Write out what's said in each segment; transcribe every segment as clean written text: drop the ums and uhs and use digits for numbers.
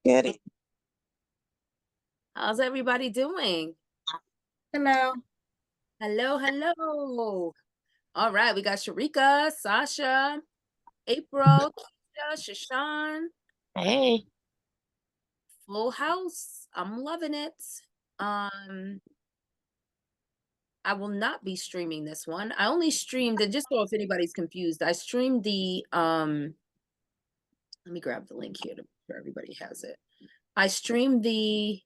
Good. How's everybody doing? Hello. Hello, hello. All right, we got Sharika, Sasha, April, Keisha, Shashan, Hey. full house. I'm loving it. Um, I will not be streaming this one. I only streamed, and just so if anybody's confused, I streamed let me grab the link here to make sure everybody has it. I streamed the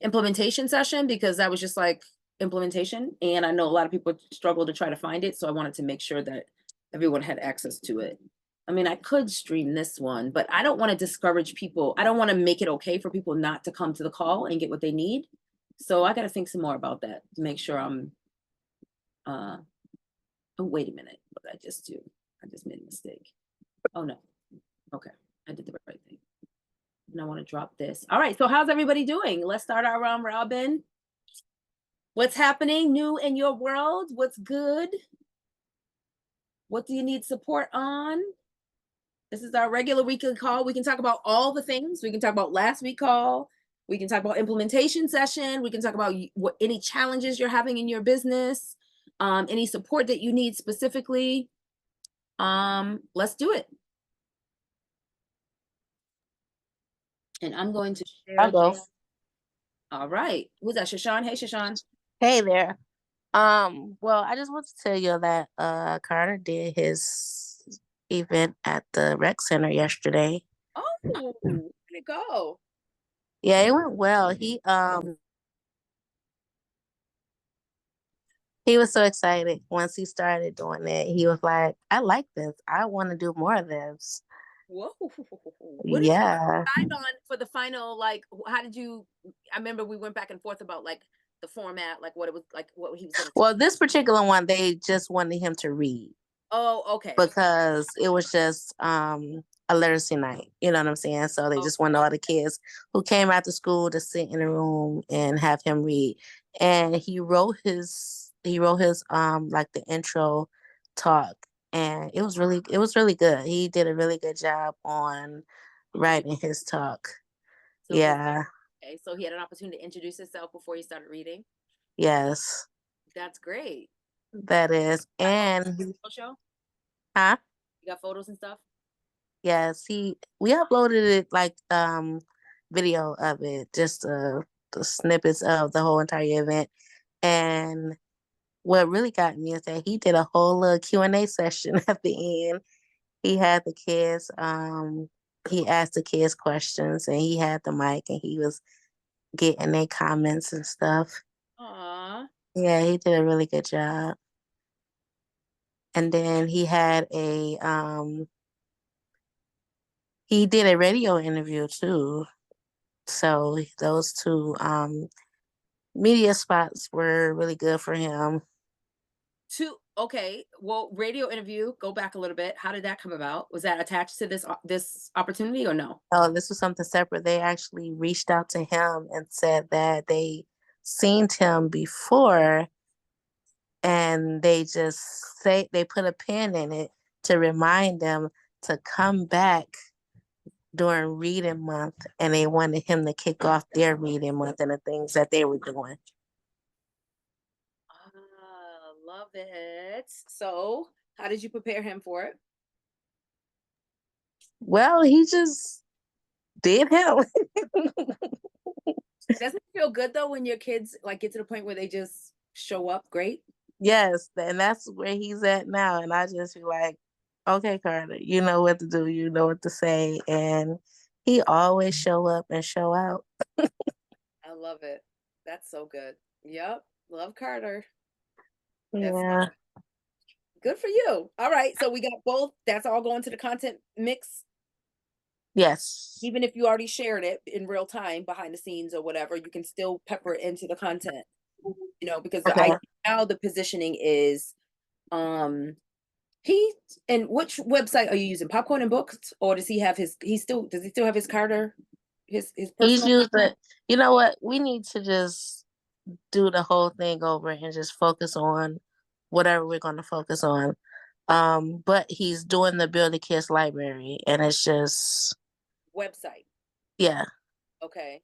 implementation session because that was just like implementation. And I know a lot of people struggle to try to find it. So I wanted to make sure that everyone had access to it. I mean, I could stream this one, but I don't want to discourage people. I don't want to make it okay for people not to come to the call and get what they need. So I got to think some more about that to make sure I'm, oh, wait a minute. What did I just do? I just made a mistake. Oh, no. Okay. I did the right thing. And I want to drop this. All right. So how's everybody doing? Let's start our round robin. What's happening new in your world? What's good? What do you need support on? This is our regular weekly call. We can talk about all the things. We can talk about last week call. We can talk about implementation session. We can talk about what any challenges you're having in your business, any support that you need specifically. Let's do it. And I'm going to share. I'll go. All right. Who's that? Shashan? Hey, Shashan. Hey there. Well, I just want to tell you that Carter did his event at the rec center yesterday. Oh, where'd it go? Yeah, it went well. He was so excited once he started doing it. He was like, I like this. I want to do more of this. Whoa. What did you Yeah. decide on for the final? Like, how did you? I remember we went back and forth about like the format, like what it was, like what he was going to. Well, this particular one, they just wanted him to read Oh, okay. because it was just a literacy night. You know what I'm saying? So they just wanted all the kids who came after school to sit in a room and have him read. And he wrote his like the intro talk, and it was really good. He did a really good job on writing his talk. So Yeah. Okay, so he had an opportunity to introduce himself before he started reading. Yes. That's great. That is. And Show? huh? You got photos and stuff? Yes, we uploaded it like video of it, just the snippets of the whole entire event. And what really got me is that he did a whole little Q&A session at the end. He had the kids, he asked the kids questions, and he had the mic, and he was getting their comments and stuff. Aw. Yeah, he did a really good job. And then he did a radio interview too. So those two media spots were really good for him. Okay. Well, radio interview. Go back a little bit. How did that come about? Was that attached to this opportunity or no? Oh, this was something separate. They actually reached out to him and said that they seen him before, and they put a pin in it to remind them to come back during reading month, and they wanted him to kick off their reading month and the things that they were doing. Love it. So, how did you prepare him for it? Well, he just did him. Doesn't it feel good though when your kids like get to the point where they just show up great? Yes, and that's where he's at now. And I just feel like, okay, Carter, you know what to do, you know what to say, and he always show up and show out. I love it. That's so good. Yep. Love Carter. That's Yeah. good for you. All right. So we got both. That's all going to the content mix. Yes. Even if you already shared it in real time behind the scenes or whatever, you can still pepper it into the content. You know, because Okay. now the positioning is he and which website are you using? Popcorn and Books, or does he still have his Carter, his He's personal? used it. You know what? We need to just do the whole thing over and just focus on whatever we're going to focus on. But he's doing the Build a Kiss library, and it's just Website. yeah. Okay.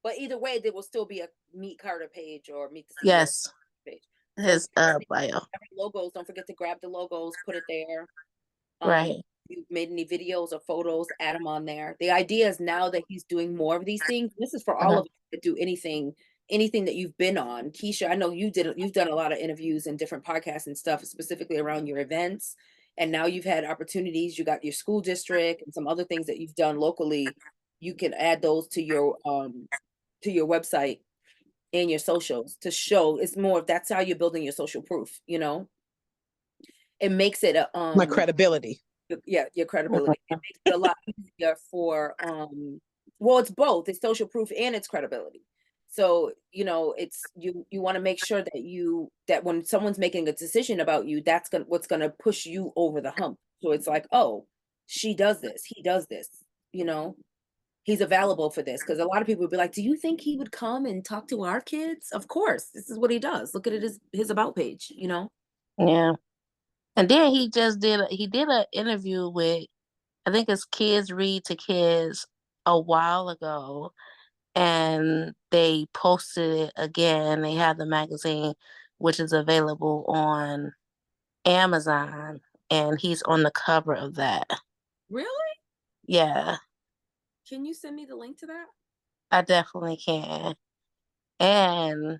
But either way, there will still be a Meet Carter page or Meet the CEO Yes, page. So his bio. logos, don't forget to grab the logos, put it there. Right. If you've made any videos or photos, add them on there. The idea is now that he's doing more of these things. This is for all Uh-huh. of us that do anything that you've been on. Keisha, I know you've done a lot of interviews and different podcasts and stuff, specifically around your events. And now you've had opportunities. You got your school district and some other things that you've done locally. You can add those to your website and your socials to show it's more of that's how you're building your social proof, it makes it a My credibility. yeah, your credibility. It makes it a lot easier for well, it's both, it's social proof and it's credibility. So it's you want to make sure that when someone's making a decision about you, that's what's gonna push you over the hump. So it's like, oh, she does this, he does this, you know he's available for this, because a lot of people would be like, do you think he would come and talk to our kids? Of course, this is what he does. Look at it, his about page. Yeah. And then he did an interview with, I think it's Kids Read to Kids a while ago, and they posted it again. They have the magazine, which is available on Amazon, and he's on the cover of that. Really? Yeah, Can you send me the link to that? I definitely can. And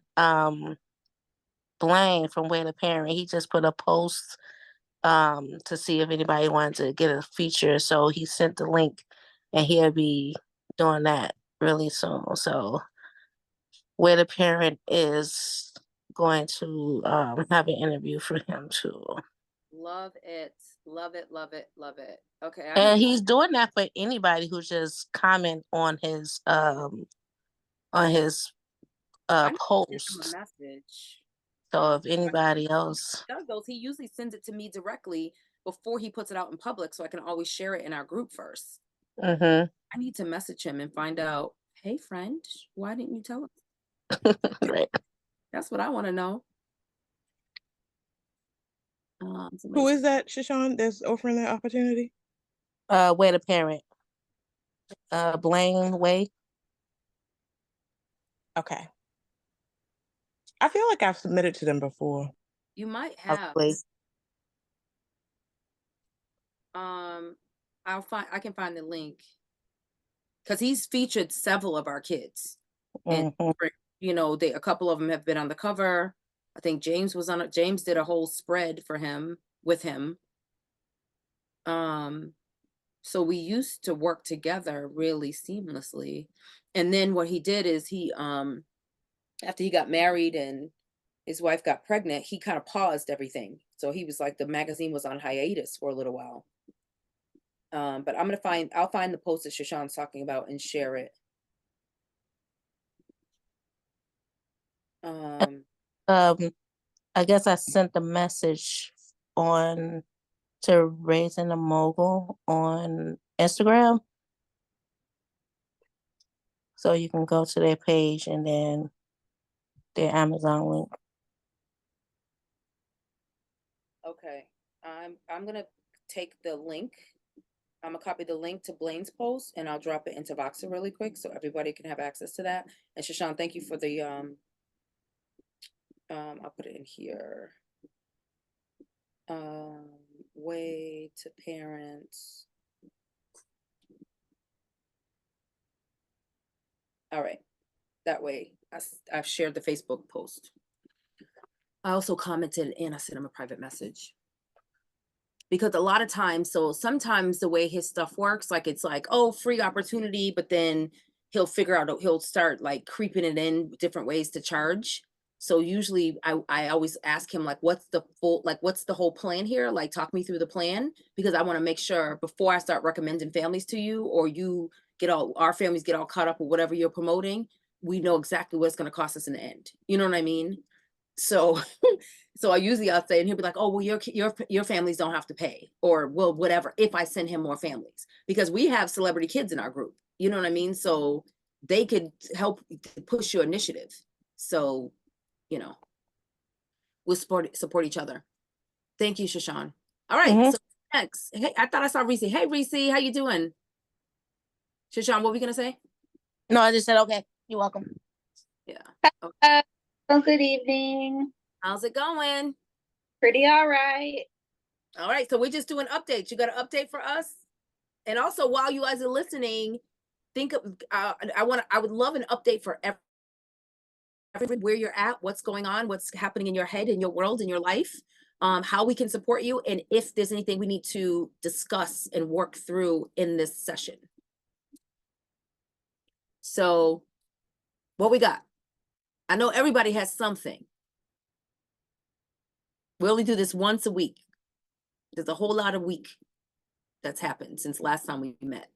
Blaine from Way to Parent, he just put a post to see if anybody wanted to get a feature. So he sent the link, and he'll be doing that really soon. So Way to Parent is going to have an interview for him too. Love it. Love it. Love it. Love it. Okay. And he's doing that for anybody who just comment on his I need to send him a post. message. So if anybody else, Does those, he usually sends it to me directly before he puts it out in public, so I can always share it in our group first. mm-hmm. I need to message him and find out, hey friend, why didn't you tell us? Right. That's what I want to know. Who is that, Shashawn, that's offering that opportunity? Way to Parent. Blaine Way. Okay. I feel like I've submitted to them before. You might have. Probably. I can find the link because he's featured several of our kids, and Mm-hmm. a couple of them have been on the cover. I think James was on it. James did a whole spread for him with him. So we used to work together really seamlessly. And then what he did is he after he got married and his wife got pregnant, he kind of paused everything. So he was like, the magazine was on hiatus for a little while. But I'll find the post that Shashan's talking about and share it. I guess I sent the message on to Raising a Mogul on Instagram. So you can go to their page and then their Amazon link. Okay. I'm gonna take the link. I'm gonna copy the link to Blaine's post and I'll drop it into Voxer really quick so everybody can have access to that. And Shashan, thank you for the I'll put it in here. Way to parents. All right. That way I've shared the Facebook post. I also commented and I sent him a private message. Because a lot of times, so sometimes the way his stuff works, like it's like, oh, free opportunity, but then he'll start like creeping it in different ways to charge. So usually I always ask him like, what's the whole plan here? Like, talk me through the plan, because I want to make sure before I start recommending families to you, or our families get all caught up with whatever you're promoting, we know exactly what it's going to cost us in the end. You know what I mean? So so I'll say, and he'll be like, oh, well, your families don't have to pay, or well, whatever, if I send him more families, because we have celebrity kids in our group, you know what I mean? So they could help push your initiative. So, we'll support each other. Thank you, Shashan. All right. So next, hey, I thought I saw Reese. Hey, Reese, how you doing? Shashan, what were we gonna say? No, I just said, okay, you're welcome. Yeah. Good evening. How's it going? Pretty all right. All right, so we're just doing updates. You got an update for us? And also, while you guys are listening, think of I would love an update for where you're at, what's going on, what's happening in your head, in your world, in your life, how we can support you, and if there's anything we need to discuss and work through in this session. So, what we got? I know everybody has something. We only do this once a week. There's a whole lot of week that's happened since last time we met.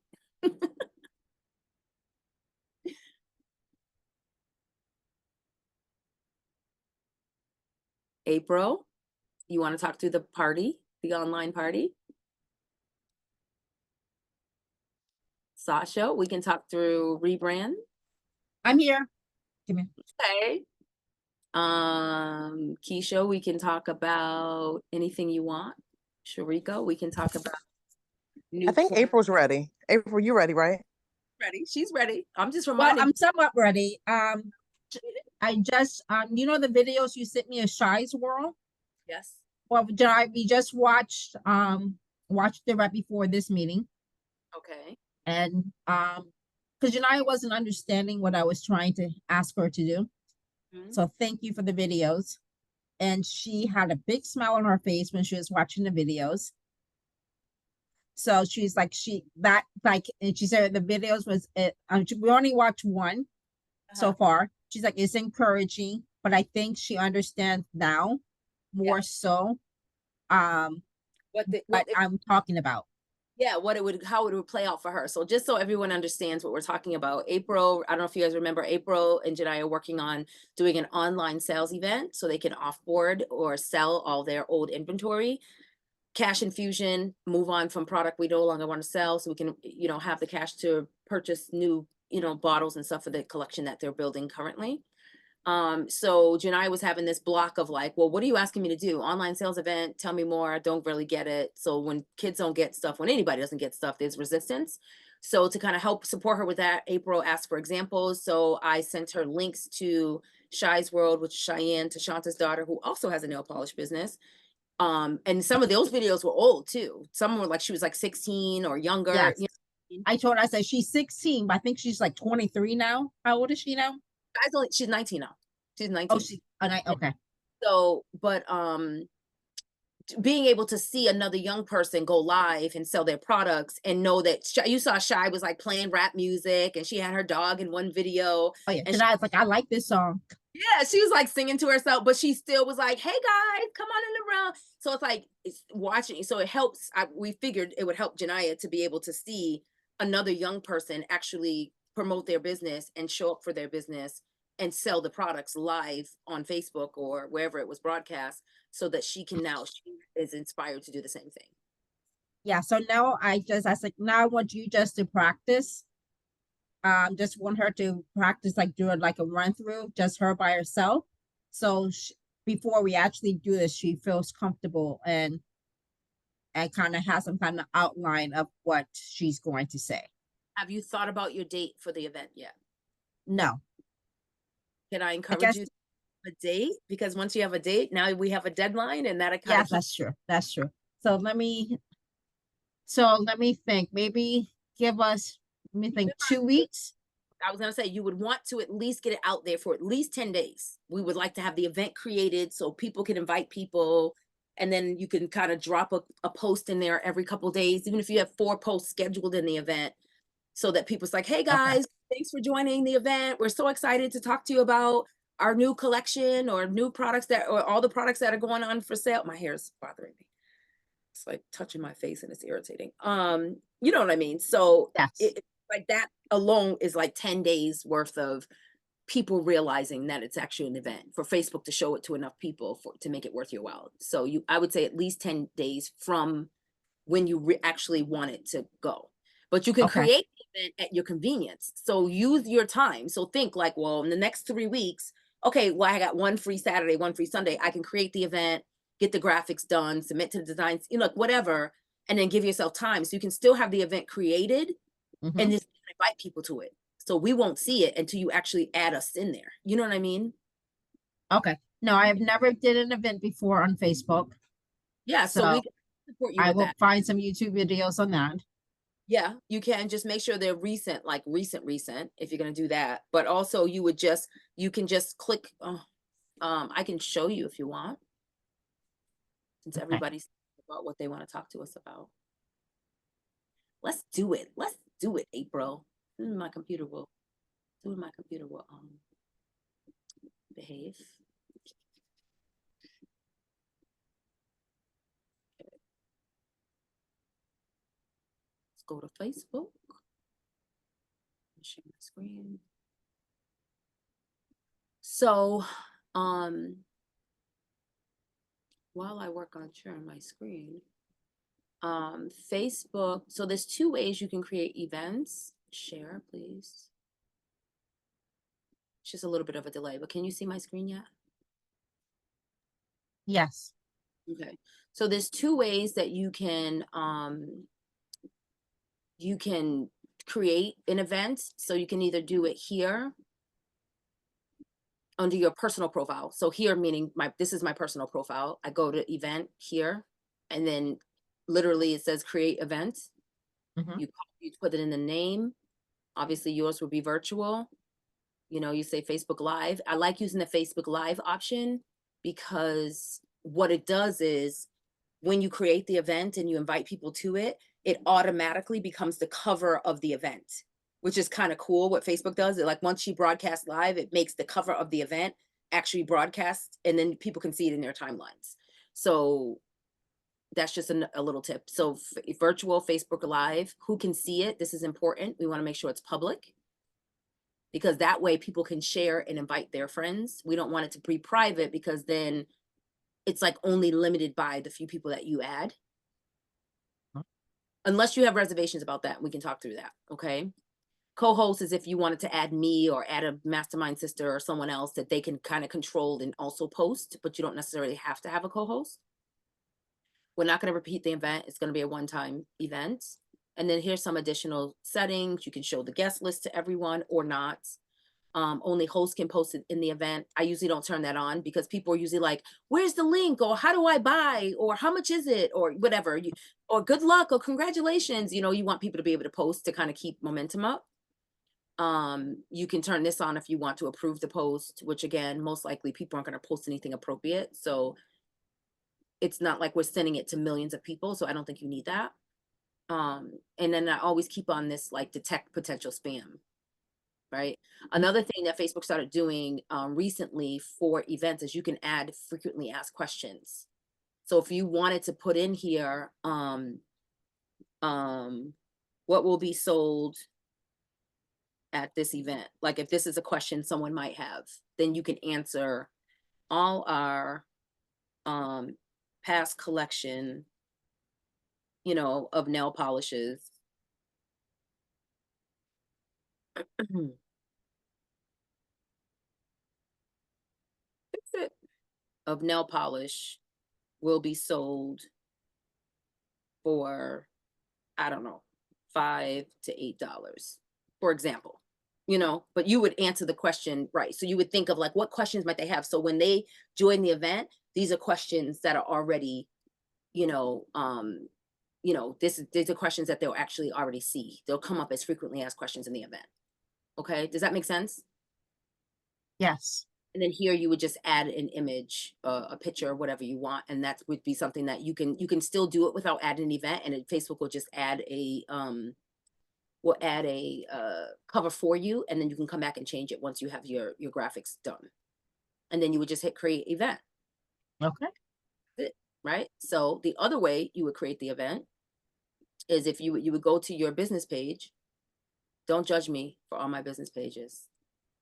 April, you want to talk through the party, the online party? Sasha, we can talk through rebrand. I'm here. Give me. Okay. Keisha, we can talk about anything you want. Sharika, we can talk about new. I think April's ready. April, you ready, right? Ready. She's ready. I'm just Well, reminding. I'm somewhat ready. I just you know the videos you sent me of Shy's World? Yes. Well, we just watched it right before this meeting, Okay. and because Janaya wasn't understanding what I was trying to ask her to do. Mhm. So thank you for the videos. And she had a big smile on her face when she was watching the videos. So she's like, and she said the videos was we only watched one so far. She's like, it's encouraging, but I think she understands now more so What I'm talking about. Yeah, how it would play out for her. So just so everyone understands what we're talking about, April, I don't know if you guys remember, April and Janai are working on doing an online sales event so they can offboard or sell all their old inventory, cash infusion, move on from product we no longer want to sell so we can, have the cash to purchase new, bottles and stuff for the collection that they're building currently. So Janai was having this block of like, well, what are you asking me to do? Online sales event, tell me more. I don't really get it. So when kids don't get stuff, when anybody doesn't get stuff, there's resistance. So to kind of help support her with that, April asked for examples. So I sent her links to Shy's World, which is Cheyenne, Tashanta's daughter, who also has a nail polish business. And some of those videos were old too. Some were like, she was like 16 or younger. Yes. I told her, I said, she's 16, but I think she's like 23 now. How old is she now? She's 19 now. She's 19. Oh, okay. So, but being able to see another young person go live and sell their products and know that you saw Shy was like playing rap music and she had her dog in one video. Oh yeah, and I was like, I like this song. Yeah, she was like singing to herself, but she still was like, "Hey guys, come on in the room." So it's like it's watching. So it helps. We figured it would help Janaya to be able to see another young person actually promote their business and show up for their business and sell the products live on Facebook or wherever it was broadcast, so that she is inspired to do the same thing. Yeah. So now I said, now I want you just to practice. Just want her to practice, like do it like a run through, just her by herself. So before we actually do this, she feels comfortable and kind of has some kind of outline of what she's going to say. Have you thought about your date for the event yet? No. Can I encourage you to have a date? Because once you have a date, now we have a deadline, and Yes, that's true. That's true. So let me think. Maybe give us, 2 weeks. I was going to say, you would want to at least get it out there for at least 10 days. We would like to have the event created so people can invite people. And then you can kind of drop a post in there every couple of days, even if you have 4 posts scheduled in the event, so that people's like, hey guys, thanks for joining the event. We're so excited to talk to you about our new collection or new products or all the products that are going on for sale. My hair is bothering me. It's like touching my face and it's irritating. You know what I mean? So yes. Like that alone is like 10 days worth of people realizing that it's actually an event, for Facebook to show it to enough people to make it worth your while. So I would say at least 10 days from when you actually want it to go. But you can create the event at your convenience. So use your time. So think like, well, in the next 3 weeks, okay, well, I got 1 free Saturday, 1 free Sunday. I can create the event, get the graphics done, submit to the designs, whatever, and then give yourself time. So you can still have the event created and just invite people to it. So we won't see it until you actually add us in there. You know what I mean? Okay. No, I have never did an event before on Facebook. Yeah, so So we can support you I with will that. find some YouTube videos on that. Yeah, you can just make sure they're recent, like recent, if you're gonna do that. But also you can just click, I can show you if you want, since Okay. everybody's about what they want to talk to us about. Let's do it. Let's do it, April. My computer will behave. Let's go to Facebook. Share my screen. So, while I work on sharing my screen, Facebook, so there's two ways you can create events. Share, please. It's just a little bit of a delay, but can you see my screen yet? Yes. Okay. So there's two ways that you can create an event. So you can either do it here under your personal profile. So here meaning this is my personal profile. I go to event here, and then literally it says create event. Mhm. You put it in the name. Obviously yours will be virtual. You know, you say Facebook Live. I like using the Facebook Live option because what it does is when you create the event and you invite people to it, it automatically becomes the cover of the event, which is kind of cool what Facebook does. It, like once you broadcast live, it makes the cover of the event actually broadcast, and then people can see it in their timelines. So that's just a little tip. So virtual Facebook Live, who can see it? This is important. We want to make sure it's public, because that way people can share and invite their friends. We don't want it to be private, because then it's like only limited by the few people that you add. Unless you have reservations about that, we can talk through that, okay? Co-host is if you wanted to add me or add a mastermind sister or someone else that they can kind of control and also post, but you don't necessarily have to have a co-host. We're not going to repeat the event. It's going to be a one-time event. And then here's some additional settings. You can show the guest list to everyone or not. Only hosts can post it in the event. I usually don't turn that on because people are usually like, where's the link? Or how do I buy? Or how much is it? Or whatever. Or good luck or congratulations. You know, you want people to be able to post to kind of keep momentum up. You can turn this on if you want to approve the post, which again, most likely people aren't going to post anything appropriate. So it's not like we're sending it to millions of people. So I don't think you need that. And then I always keep on this, like, detect potential spam. Right. Another thing that Facebook started doing recently for events is you can add frequently asked questions. So if you wanted to put in here, what will be sold at this event? Like if this is a question someone might have, then you can answer all our past collection, you know, of nail polishes. Of nail polish will be sold for, I don't know, $5 to $8, for example, you know, but you would answer the question, right? So you would think of like, what questions might they have? So when they join the event, these are questions that are already, these are questions that they'll actually already see. They'll come up as frequently asked questions in the event. Okay. Does that make sense? Yes. And then here you would just add an image, a picture, whatever you want, and that would be something that you can still do it without adding an event, and Facebook will just add a cover for you, and then you can come back and change it once you have your graphics done, and then you would just hit create event. Okay. Right. So the other way you would create the event is if you would go to your business page. Don't judge me for all my business pages.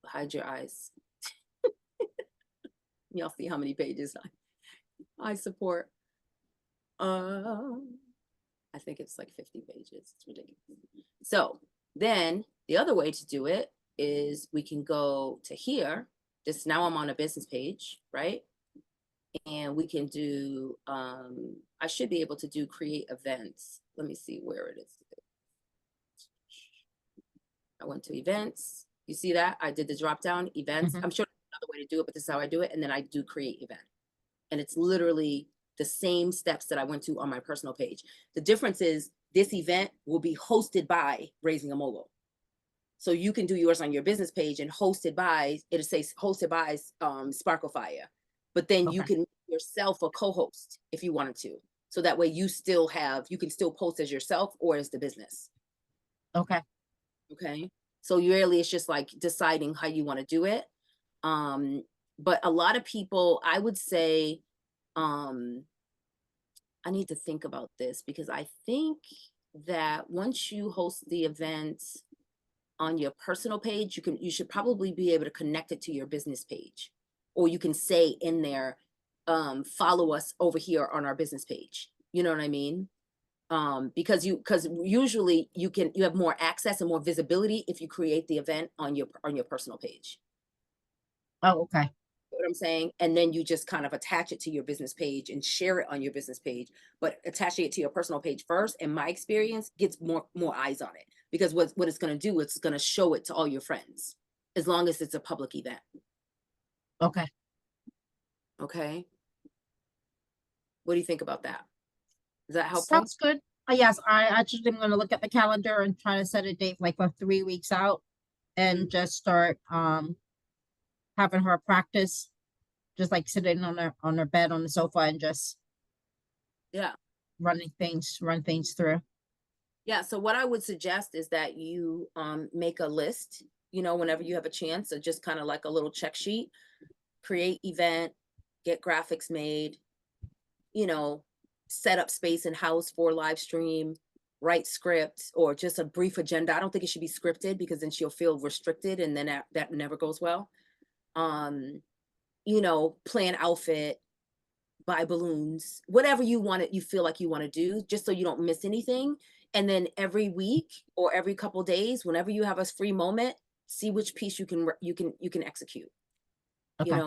Hide your eyes. Y'all see how many pages I support. I think it's like 50 pages. It's ridiculous. So then the other way to do it is we can go to here. This now I'm on a business page, right? And we can do, I should be able to do create events. Let me see where it is. I went to events. You see that? I did the drop down events. Mhm. I'm sure there's another way to do it, but this is how I do it. And then I do create event. And it's literally the same steps that I went to on my personal page. The difference is this event will be hosted by Raising a Mogul. So you can do yours on your business page and hosted by, it'll say hosted by Sparkle Fire. But then you Okay. can make yourself a co-host if you wanted to. So that way you can still post as yourself or as the business. Okay. Okay. So really it's just like deciding how you want to do it. But a lot of people, I would say, I need to think about this because I think that once you host the event on your personal page, you should probably be able to connect it to your business page, or you can say in there, follow us over here on our business page. You know what I mean? Because usually you have more access and more visibility if you create the event on your personal page. Oh, okay. What I'm saying, and then you just kind of attach it to your business page and share it on your business page, but attaching it to your personal page first, in my experience, gets more eyes on it, because what it's going to do, it's going to show it to all your friends as long as it's a public event. Okay. Okay, what do you think about that? Is that helpful? Sounds good. Yes, I actually am gonna look at the calendar and try to set a date like for 3 weeks out and just start having her practice, just like sitting on her bed on the sofa and just Yeah. run things through. Yeah, so what I would suggest is that you make a list, whenever you have a chance, so just kind of like a little check sheet, create event, get graphics made, set up space in house for live stream, write script, or just a brief agenda. I don't think it should be scripted because then she'll feel restricted and then that never goes well. Plan outfit, buy balloons, whatever you feel like you want to do, just so you don't miss anything. And then every week or every couple days, whenever you have a free moment, see which piece you can execute. Okay.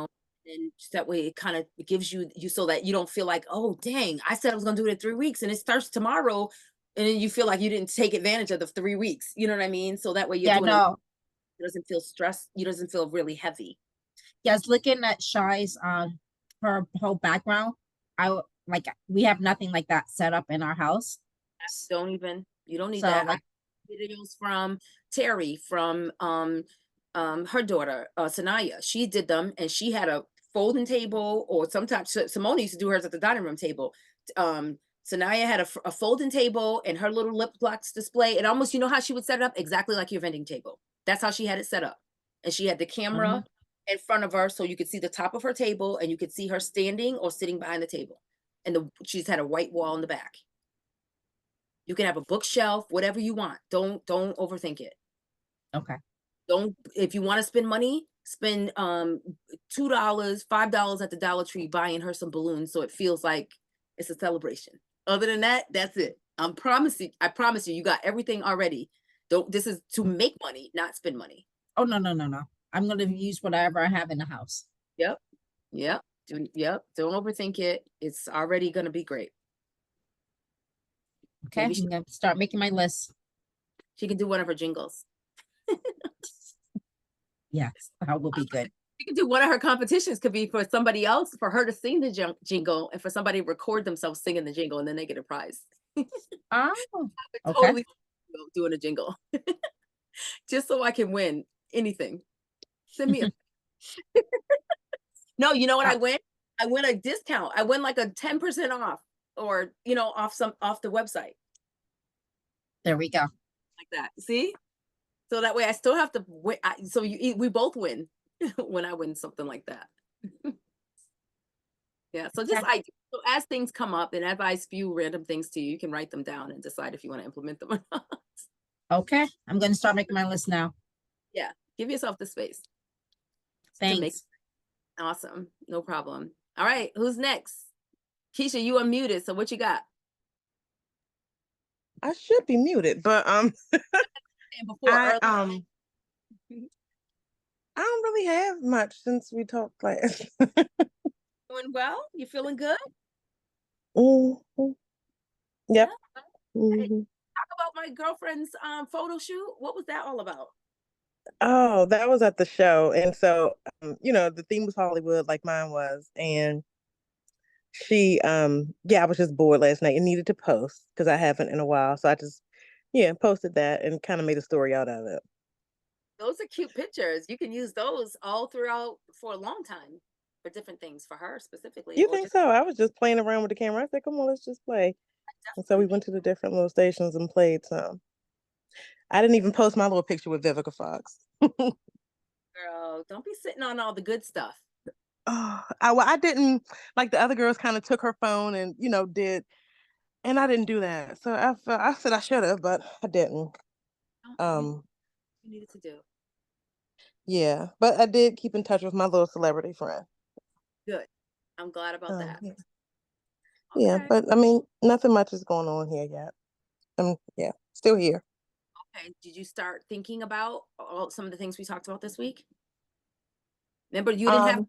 And that way it kind of gives you so that you don't feel like, oh dang, I said I was gonna do it in 3 weeks and it starts tomorrow, and then you feel like you didn't take advantage of the 3 weeks. You know what I mean? So that way you're Yeah, doing no. it doesn't feel stressed, it doesn't feel really heavy. Yes, looking at Shy's her whole background, like we have nothing like that set up in our house. You don't need So that. like Videos from Terry, from her daughter Sanaya. She did them, and she had a folding table, or sometimes Simone used to do hers at the dining room table. Sanaya had a folding table and her little lip box display, and almost, how she would set it up exactly like your vending table. That's how she had it set up, and she had the camera in front of her, so you could see the top of her table, and you could see her standing or sitting behind the table, and she's had a white wall in the back. You can have a bookshelf, whatever you want. Don't overthink it. okay. If you want to spend money, spend $2, $5 at the Dollar Tree buying her some balloons so it feels like it's a celebration. Other than that, that's it. I promise you, you got everything already. This is to make money, not spend money. Oh no. I'm gonna use whatever I have in the house. Yep. Don't overthink it. It's already gonna be great. Okay, I'm gonna start making my list. She can do one of her jingles. Yes, that will be good. You can do one of her competitions, could be for somebody else, for her to sing the jingle, and for somebody to record themselves singing the jingle, and then they get a prize. Oh, okay. Totally doing a jingle. Just so I can win anything. Send me a No, you know what I win? I win a discount. I win like a 10% off, or off the website. There we go. Like that. See? So that way I still have to win. So we both win when I win something like that. Yeah. So so as things come up and as I spew random things to you, you can write them down and decide if you want to implement them or not. Okay, I'm gonna start making my list now. Yeah. Give yourself the space. Thanks. Awesome. No problem. All right. Who's next? Keisha, you unmuted. So what you got? I should be muted, but I don't really have much since we talked last. Doing well? You feeling good? Mm-hmm. Yep. Yeah. Hey, talk about my girlfriend's photo shoot. What was that all about? Oh, that was at the show. And so, the theme was Hollywood, like mine was. And yeah, I was just bored last night and needed to post because I haven't in a while. So I just, yeah, posted that and kind of made a story out of it. Those are cute pictures. You can use those all throughout for a long time for different things for her specifically, You or think just so? I was just playing around with the camera. I said, come on, let's just play. And so we definitely. went to the different little stations and played some. I didn't even post my little picture with Vivica Fox. Girl, don't be sitting on all the good stuff. Oh, I didn't like the other girls kind of took her phone and did, and I didn't do that. So I said I should have, but I didn't. No, you needed to do. Yeah, but I did keep in touch with my little celebrity friend. Good. I'm glad about that. Yeah. Yeah, Okay. but I mean, nothing much is going on here yet. Yeah, still here. Okay. Did you start thinking about some of the things we talked about this week? Remember, you didn't have Um,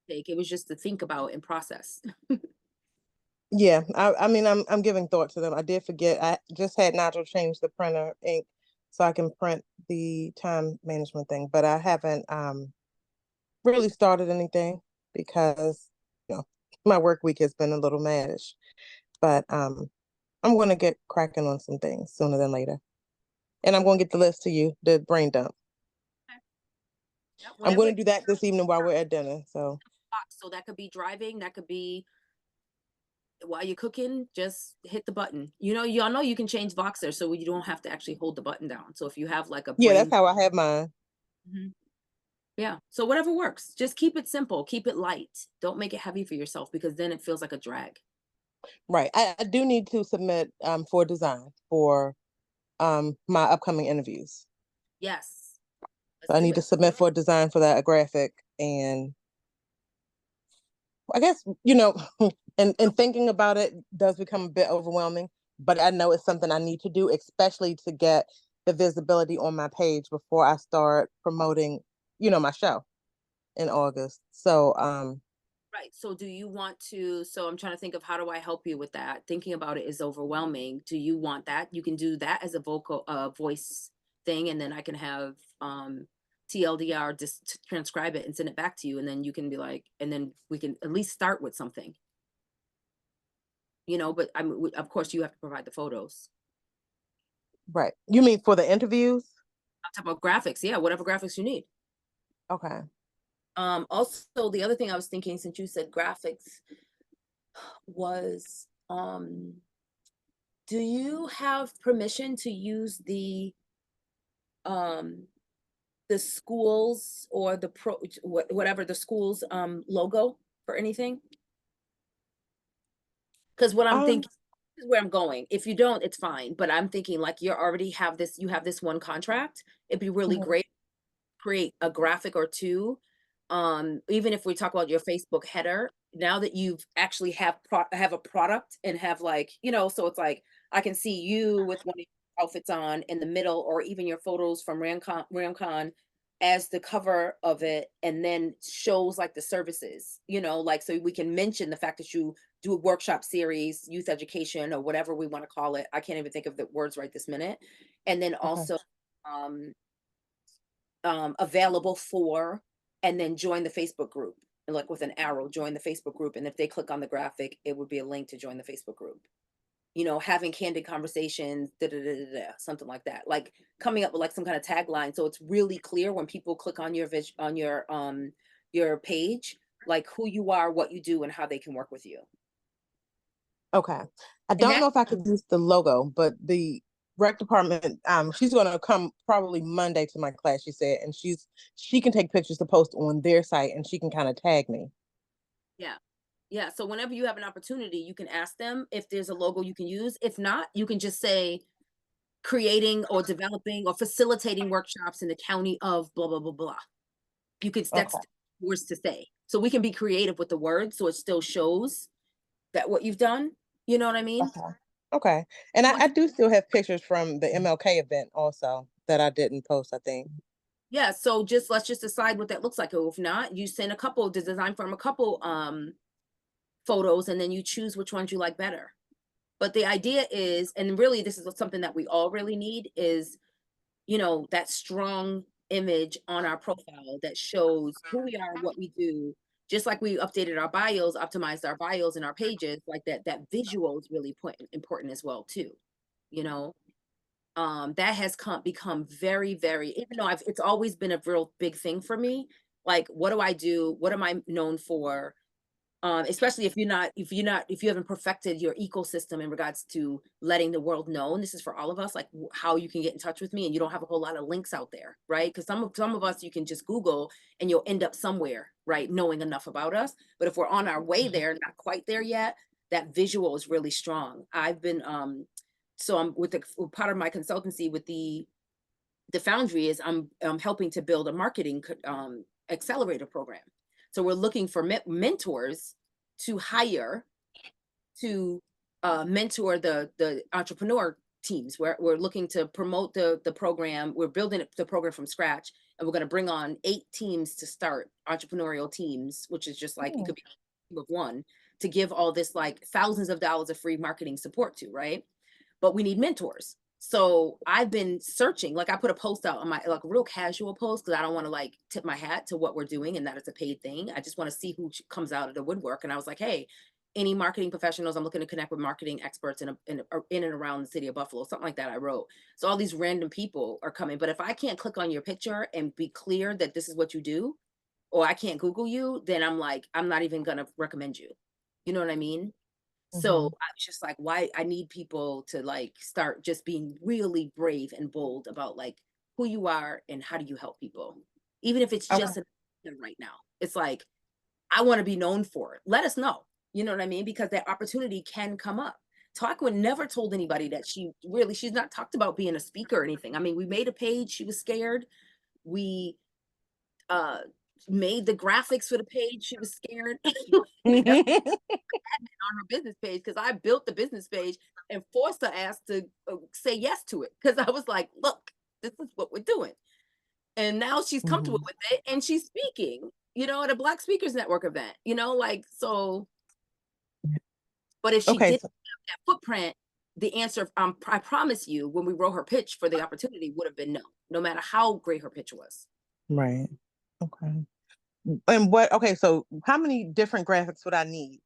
to take, it was just to think about and process. yeah, I mean, I'm giving thought to them. I did forget. I just had Nigel change the printer ink so I can print the time management thing, but I haven't really started anything because you know my work week has been a little maddish. But I'm going to get cracking on some things sooner than later, and I'm going to get the list to you, the brain dump. Okay. Yeah, I'm whenever going to do that this evening while we're at dinner. So so that could be driving, that could be while you're cooking, just hit the button. Y'all know you can change Voxer so you don't have to actually hold the button down. So if you have like a yeah, that's brain, how I have mine. Mhm. Yeah. So whatever works, just keep it simple, keep it light. Don't make it heavy for yourself because then it feels like a drag. Right. I do need to submit for design for my upcoming interviews. Yes. Let's So I do need to it. submit for design for that, a graphic, and I guess and thinking about it does become a bit overwhelming, but I know it's something I need to do, especially to get the visibility on my page before I start promoting, my show in August. So Right. So do you want to, so I'm trying to think of how do I help you with that? Thinking about it is overwhelming. Do you want that? You can do that as a voice thing, and then I can have TLDR just transcribe it and send it back to you, and then you can be like, and then we can at least start with something. But I mean, of course you have to provide the photos. right. You mean for the interviews? On top of graphics, yeah, whatever graphics you need. Okay. Also the other thing I was thinking, since you said graphics, was do you have permission to use um the schools or the whatever the schools logo for anything? Because what I'm Um thinking is where I'm going. If you don't, it's fine. But I'm thinking like you already have this, you have this one contract. It'd be really mhm. great to create a graphic or two. Even if we talk about your Facebook header, now that you've actually have a product and have like, so it's like I can see you with one of your outfits on in the middle, or even your photos from Ramcon as the cover of it, and then shows like the services, like so we can mention the fact that you do a workshop series, youth education, or whatever we want to call it. I can't even think of the words right this minute. And then Okay. also um available for, and then join the Facebook group, and like with an arrow, join the Facebook group. And if they click on the graphic, it would be a link to join the Facebook group. Having candid conversations, something like that. Like coming up with like some kind of tagline, so it's really clear when people click on your page, like who you are, what you do, and how they can work with you. Okay. I And don't that know if I could use the logo, but the rec department, she's gonna come probably Monday to my class, she said, and she can take pictures to post on their site and she can kind of tag me. Yeah. Yeah. So whenever you have an opportunity, you can ask them if there's a logo you can use. If not, you can just say creating or developing or facilitating workshops in the county of blah, blah, blah, blah. That's Okay. words to say. So we can be creative with the words so it still shows that what you've done. You know what I mean? Okay. Okay. And I do still have pictures from the MLK event also that I didn't post, I think. Yeah. So let's just decide what that looks like. Or if not, you send design from a couple photos, and then you choose which ones you like better. But the idea is, and really this is something that we all really need, is that strong image on our profile that shows who we are, what we do. Just like we updated our bios, optimized our bios and our pages, like that visual is really important as well too. You know, that has become very, very, even though it's always been a real big thing for me. Like, what do I do? What am I known for? Especially if you haven't perfected your ecosystem in regards to letting the world know, and this is for all of us, like how you can get in touch with me, and you don't have a whole lot of links out there, right? Because some of us, you can just Google and you'll end up somewhere, right, knowing enough about us. But if we're on our way there, not quite there yet, that visual is really strong. I've been so I'm with part of my consultancy with the Foundry is I'm helping to build a marketing accelerator program. So we're looking for mentors to hire to mentor the entrepreneur teams. We're looking to promote the program. We're building the program from scratch, and we're going to bring on 8 teams to start, entrepreneurial teams, which is just like it could be a team of 1 to give all this like thousands of dollars of free marketing support to, right? But we need mentors. So I've been searching, like I put a post out on my, like a real casual post, because I don't want to like tip my hat to what we're doing and that it's a paid thing. I just want to see who comes out of the woodwork. And I was like, hey, any marketing professionals, I'm looking to connect with marketing experts in and around the city of Buffalo, something like that I wrote. So all these random people are coming. But if I can't click on your picture and be clear that this is what you do, or I can't Google you, then I'm like, I'm not even going to recommend you. You know what I mean? So I was just like, why? I need people to like start just being really brave and bold about like who you are and how do you help people, even if it's just right now. It's like, I want to be known for it. Let us know. You know what I mean? Because that opportunity can come up. Tarquin never told anybody that she's not talked about being a speaker or anything. I mean, we made a page. She was scared. We made the graphics for the page. She was scared. On her business page, because I built the business page and forced her ass to say yes to it, because I was like, look, this is what we're doing. And now she's comfortable with it, and she's speaking, you know, at a Black Speakers Network event, you know, like, so. But if she didn't have that footprint, the answer, I promise you, when we wrote her pitch for the opportunity, would have been no matter how great her pitch was. Right. Okay. And so how many different graphics would I need?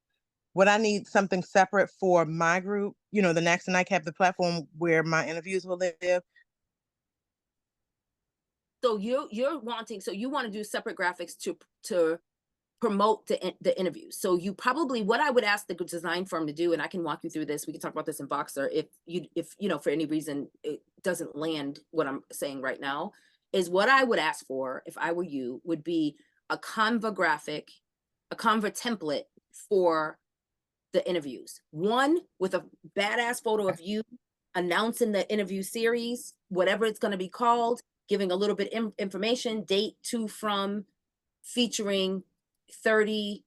Would I need something separate for my group? You know, the Next and Nightcap, the platform where my interviews will live. So you want to do separate graphics to promote the interview. So you probably, what I would ask the design firm to do, and I can walk you through this, we can talk about this in Voxer, if you know, for any reason it doesn't land what I'm saying right now, is what I would ask for if I were you would be a Canva graphic, a Canva template for the interviews. One with a badass photo of you announcing the interview series, whatever it's going to be called, giving a little bit information, date to from, featuring 30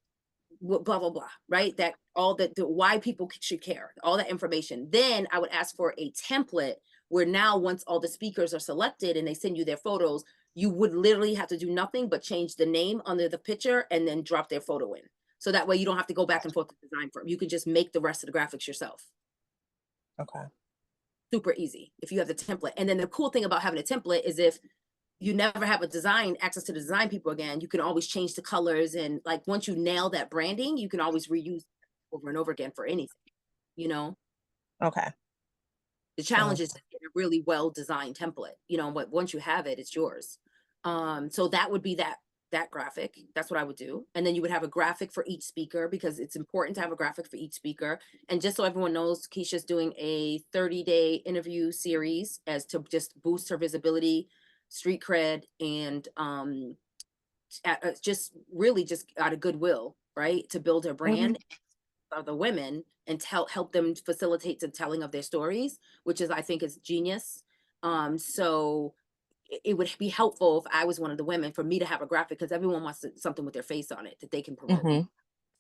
blah blah blah, right? That all the why people should care, all that information. Then I would ask for a template where now once all the speakers are selected and they send you their photos, you would literally have to do nothing but change the name under the picture and then drop their photo in. So that way you don't have to go back and forth to the design firm. You can just make the rest of the graphics yourself. Okay. Super easy if you have the template. And then the cool thing about having a template is if you never have access to the design people again, you can always change the colors. And like, once you nail that branding, you can always reuse over and over again for anything, you know? Okay. The challenge is to get a really well-designed template, you know, but once you have it, it's yours. So that would be that graphic. That's what I would do. And then you would have a graphic for each speaker, because it's important to have a graphic for each speaker. And just so everyone knows, Keisha's doing a 30-day interview series as to just boost her visibility, street cred, and just really just out of goodwill, right? To build her brand of the women and help them facilitate the telling of their stories, which is, I think, is genius. So it would be helpful if I was one of the women for me to have a graphic, because everyone wants something with their face on it that they can promote. It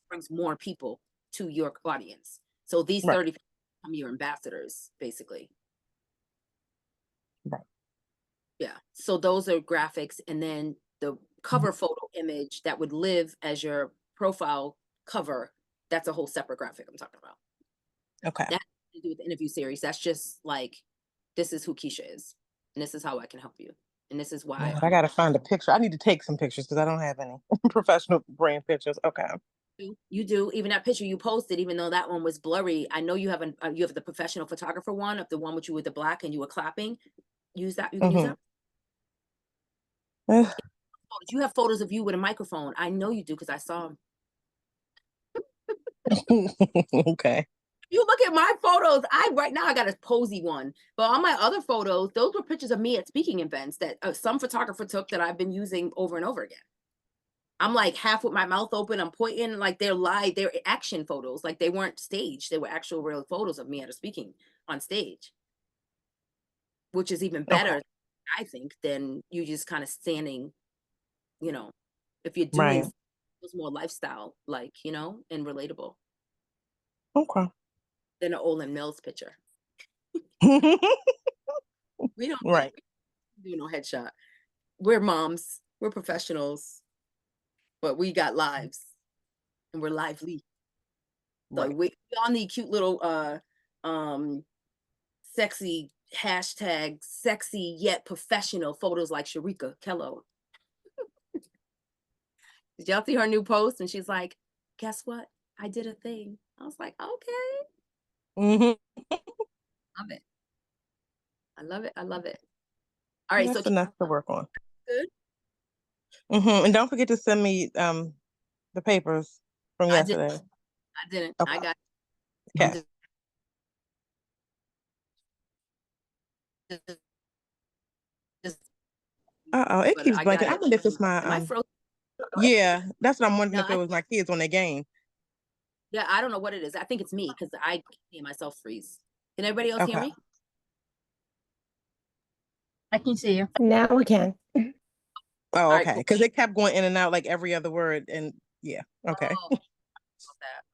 brings more people to your audience. So these 30 people become your ambassadors, basically. Right. Yeah. So those are graphics. And then the cover photo image that would live as your profile cover, that's a whole separate graphic I'm talking about. Okay. That has to do with the interview series. That's just like, this is who Keisha is, and this is how I can help you And this is why I gotta find a picture. I need to take some pictures because I don't have any professional brand pictures. Okay. you do. Even that picture you posted, even though that one was blurry, I know you have you have the professional photographer one of the one with you with the black and you were clapping. Use that. You can use that. You have photos of you with a microphone. I know you do because I saw them. Okay. You look at my photos. Right now I got a posy one, but on my other photos, those were pictures of me at speaking events that some photographer took that I've been using over and over again. I'm like half with my mouth open. I'm pointing like they're live. They're action photos. Like they weren't staged. They were actual real photos of me at a speaking on stage, which is even better, Okay. I think, than you just kind of standing, you know, if you're doing Right. it was more lifestyle, like, you know, and relatable Okay. than an Olin Mills picture. We don't Right. do no headshot. We're moms, we're professionals, but we got lives and we're lively. So Right. we on the cute little sexy hashtag sexy yet professional photos like Sharika Kello. Did y'all see her new post? And she's like, guess what? I did a thing. I was like, okay. Love it. I love it. I love it. All right. That's So enough to work on. good. And don't forget to send me the papers from yesterday. I didn't. Okay. I got Okay. just It but keeps I got blanking. I it. wonder if it's Am I my frozen? yeah, that's what I'm wondering No, if it was my kids on their game. yeah, I don't know what it is. I think it's me because I see myself freeze. Can everybody else hear Okay. me? I can see you. Now we can. Oh, All right, okay. cool. Because it kept going in and out like every other word. And yeah, okay. Oh,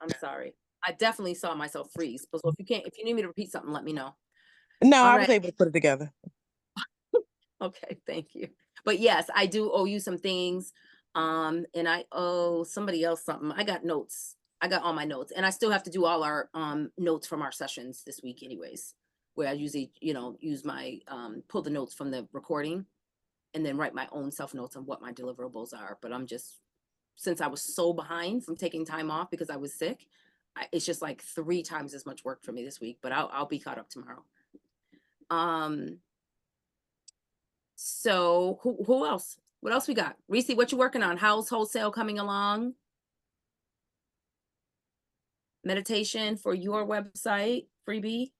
I'm sorry. I definitely saw myself freeze. So if you need me to repeat something, let me know. No, All I was right. able to put it together. Okay, thank you. But yes, I do owe you some things. And I owe somebody else something. I got notes. I got all my notes. And I still have to do all our notes from our sessions this week anyways, where I usually, use my pull the notes from the recording and then write my own self notes on what my deliverables are. But since I was so behind from taking time off because I was sick, it's just like 3 times as much work for me this week, but I'll be caught up tomorrow. So who else? What else we got? Reese, what you working on? How's wholesale coming along? Meditation for your website, freebie?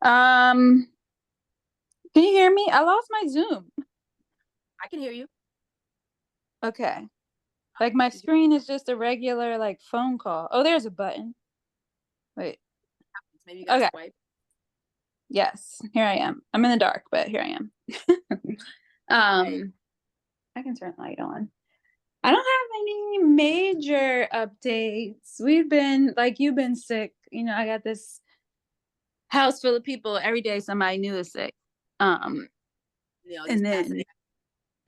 Can you hear me? I lost my Zoom. I can hear you. Okay. Like my screen is just a regular like phone call. Oh, there's a button. Wait. Maybe you got to Okay. swipe. Yes, here I am. I'm in the dark, but here I am. I can turn the light on. I don't have any major updates. We've been you've been sick. I got this house full of people. Every day somebody new is sick. And then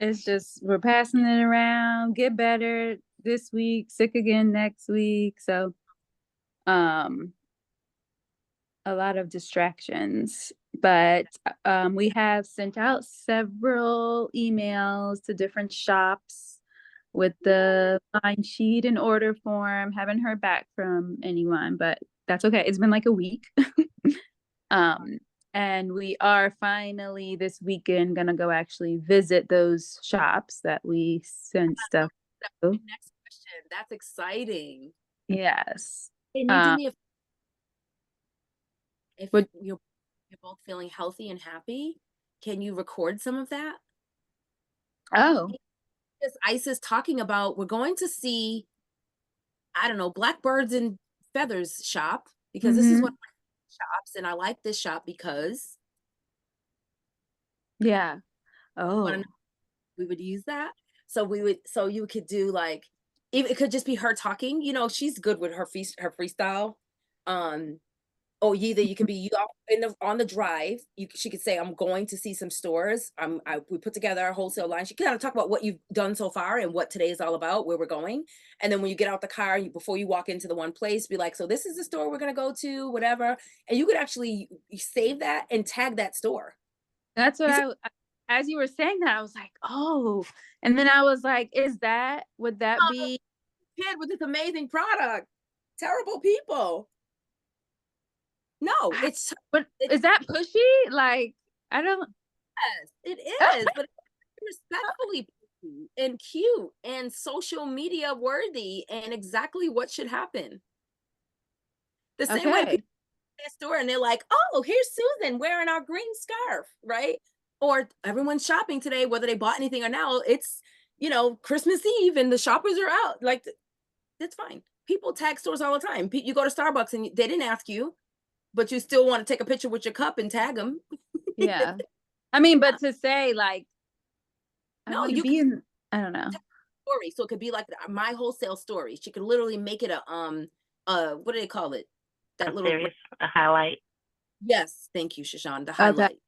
it's just we're passing it around, get better this week, sick again next week. So a lot of distractions. But we have sent out several emails to different shops with the line sheet and order form. Haven't heard back from anyone, but that's okay. It's been like a week. And we are finally this weekend gonna go actually visit those shops that we sent stuff to. Next question. That's exciting. Yes. Can you do me if you're both feeling healthy and happy, can you record some of that? Oh. Because Isis talking about we're going to see, I don't know, Blackbirds and Feathers shop because this is one of my shops and I like this shop because yeah. Oh, we would use that. So you could do like, it could just be her talking, she's good with her freestyle. Or either you can be on the drive. She could say, "I'm going to see some stores." We put together our wholesale line. She kind of talk about what you've done so far and what today is all about, where we're going. And then when you get out the car, before you walk into the one place, be like, "So this is the store we're gonna go to, whatever." And you could actually save that and tag that store. That's what You as you were saying that, I was like, oh, and then I was like, would that be? kid with this amazing product. Terrible people. No, it's But is that pushy? Like, I don't. yes, it is, but it's respectfully pretty and cute and social media worthy and exactly what should happen. The same way Okay. people in the store and they're like, oh, here's Susan wearing our green scarf, right? Or everyone's shopping today, whether they bought anything or now, it's, Christmas Eve and the shoppers are out. Like, that's fine. People tag stores all the time. You go to Starbucks and they didn't ask you, but you still want to take a picture with your cup and tag them. Yeah. I mean, but to say like, I No, want to you be can in, I don't know. story. So it could be like my wholesale story. She could literally make it what do they call it? That A little series, a highlight. yes, thank you, Shashan. The Okay. highlight.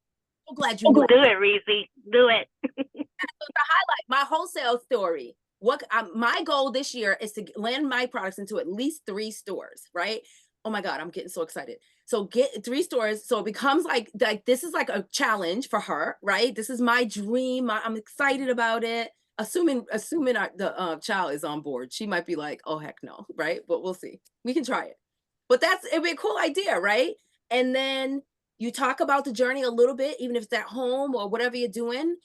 So glad you knew Do it, Reezy. Do it. the highlight, my wholesale story. My goal this year is to land my products into at least 3 stores, right? Oh my God, I'm getting so excited. So get 3 stores. So it becomes like this is like a challenge for her, right? This is my dream. I'm excited about it. Assuming the child is on board, she might be like, oh heck no, right? But we'll see. We can try it. But it'd be a cool idea, right? And then you talk about the journey a little bit, even if it's at home or whatever you're doing.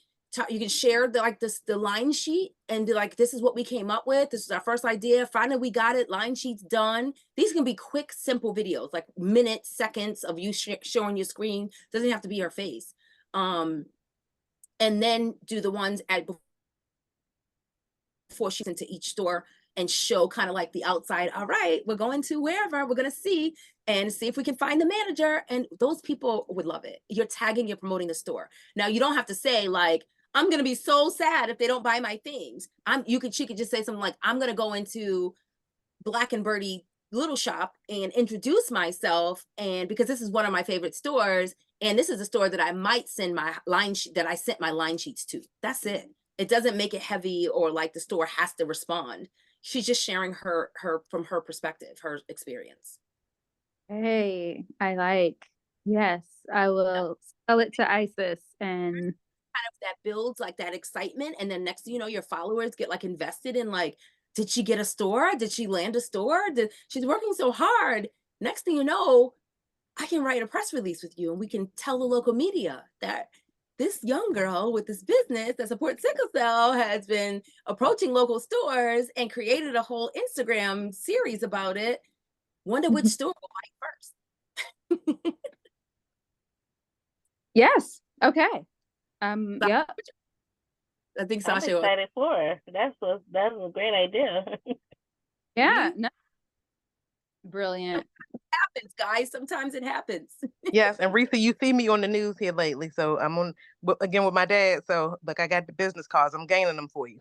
You can share the line sheet and be like, this is what we came up with. This is our first idea. Finally, we got it. Line sheets done. These can be quick, simple videos, like minutes, seconds of you showing your screen. Doesn't have to be your face. And then do the ones before she's into each store and show kind of like the outside. All right, we're going to wherever, we're going to see and see if we can find the manager. And those people would love it. You're tagging, you're promoting the store. Now you don't have to say like, I'm going to be so sad if they don't buy my things. She could just say something like, I'm going to go into Black and Birdie Little Shop and introduce myself. And because this is one of my favorite stores, and this is a store that I might send my that I sent my line sheets to. That's it. It doesn't make it heavy or like the store has to respond. She's just sharing her from her perspective, her experience. Hey, yes, I will sell it to ISIS and That builds like that excitement, and then next thing you know, your followers get like invested in like, did she get a store? Did she land a store? She's working so hard. Next thing you know, I can write a press release with you and we can tell the local media that this young girl with this business that supports sickle cell has been approaching local stores and created a whole Instagram series about it. Wonder which store will buy first. yes. Okay. Yeah. I think I'm Sasha. excited for her. That's a great idea. Yeah. No. Brilliant. Happens, guys. Sometimes it happens. Yes, and Risa, you see me on the news here lately, so I'm on again with my dad. So look, I got the business cards. I'm gaining them for you.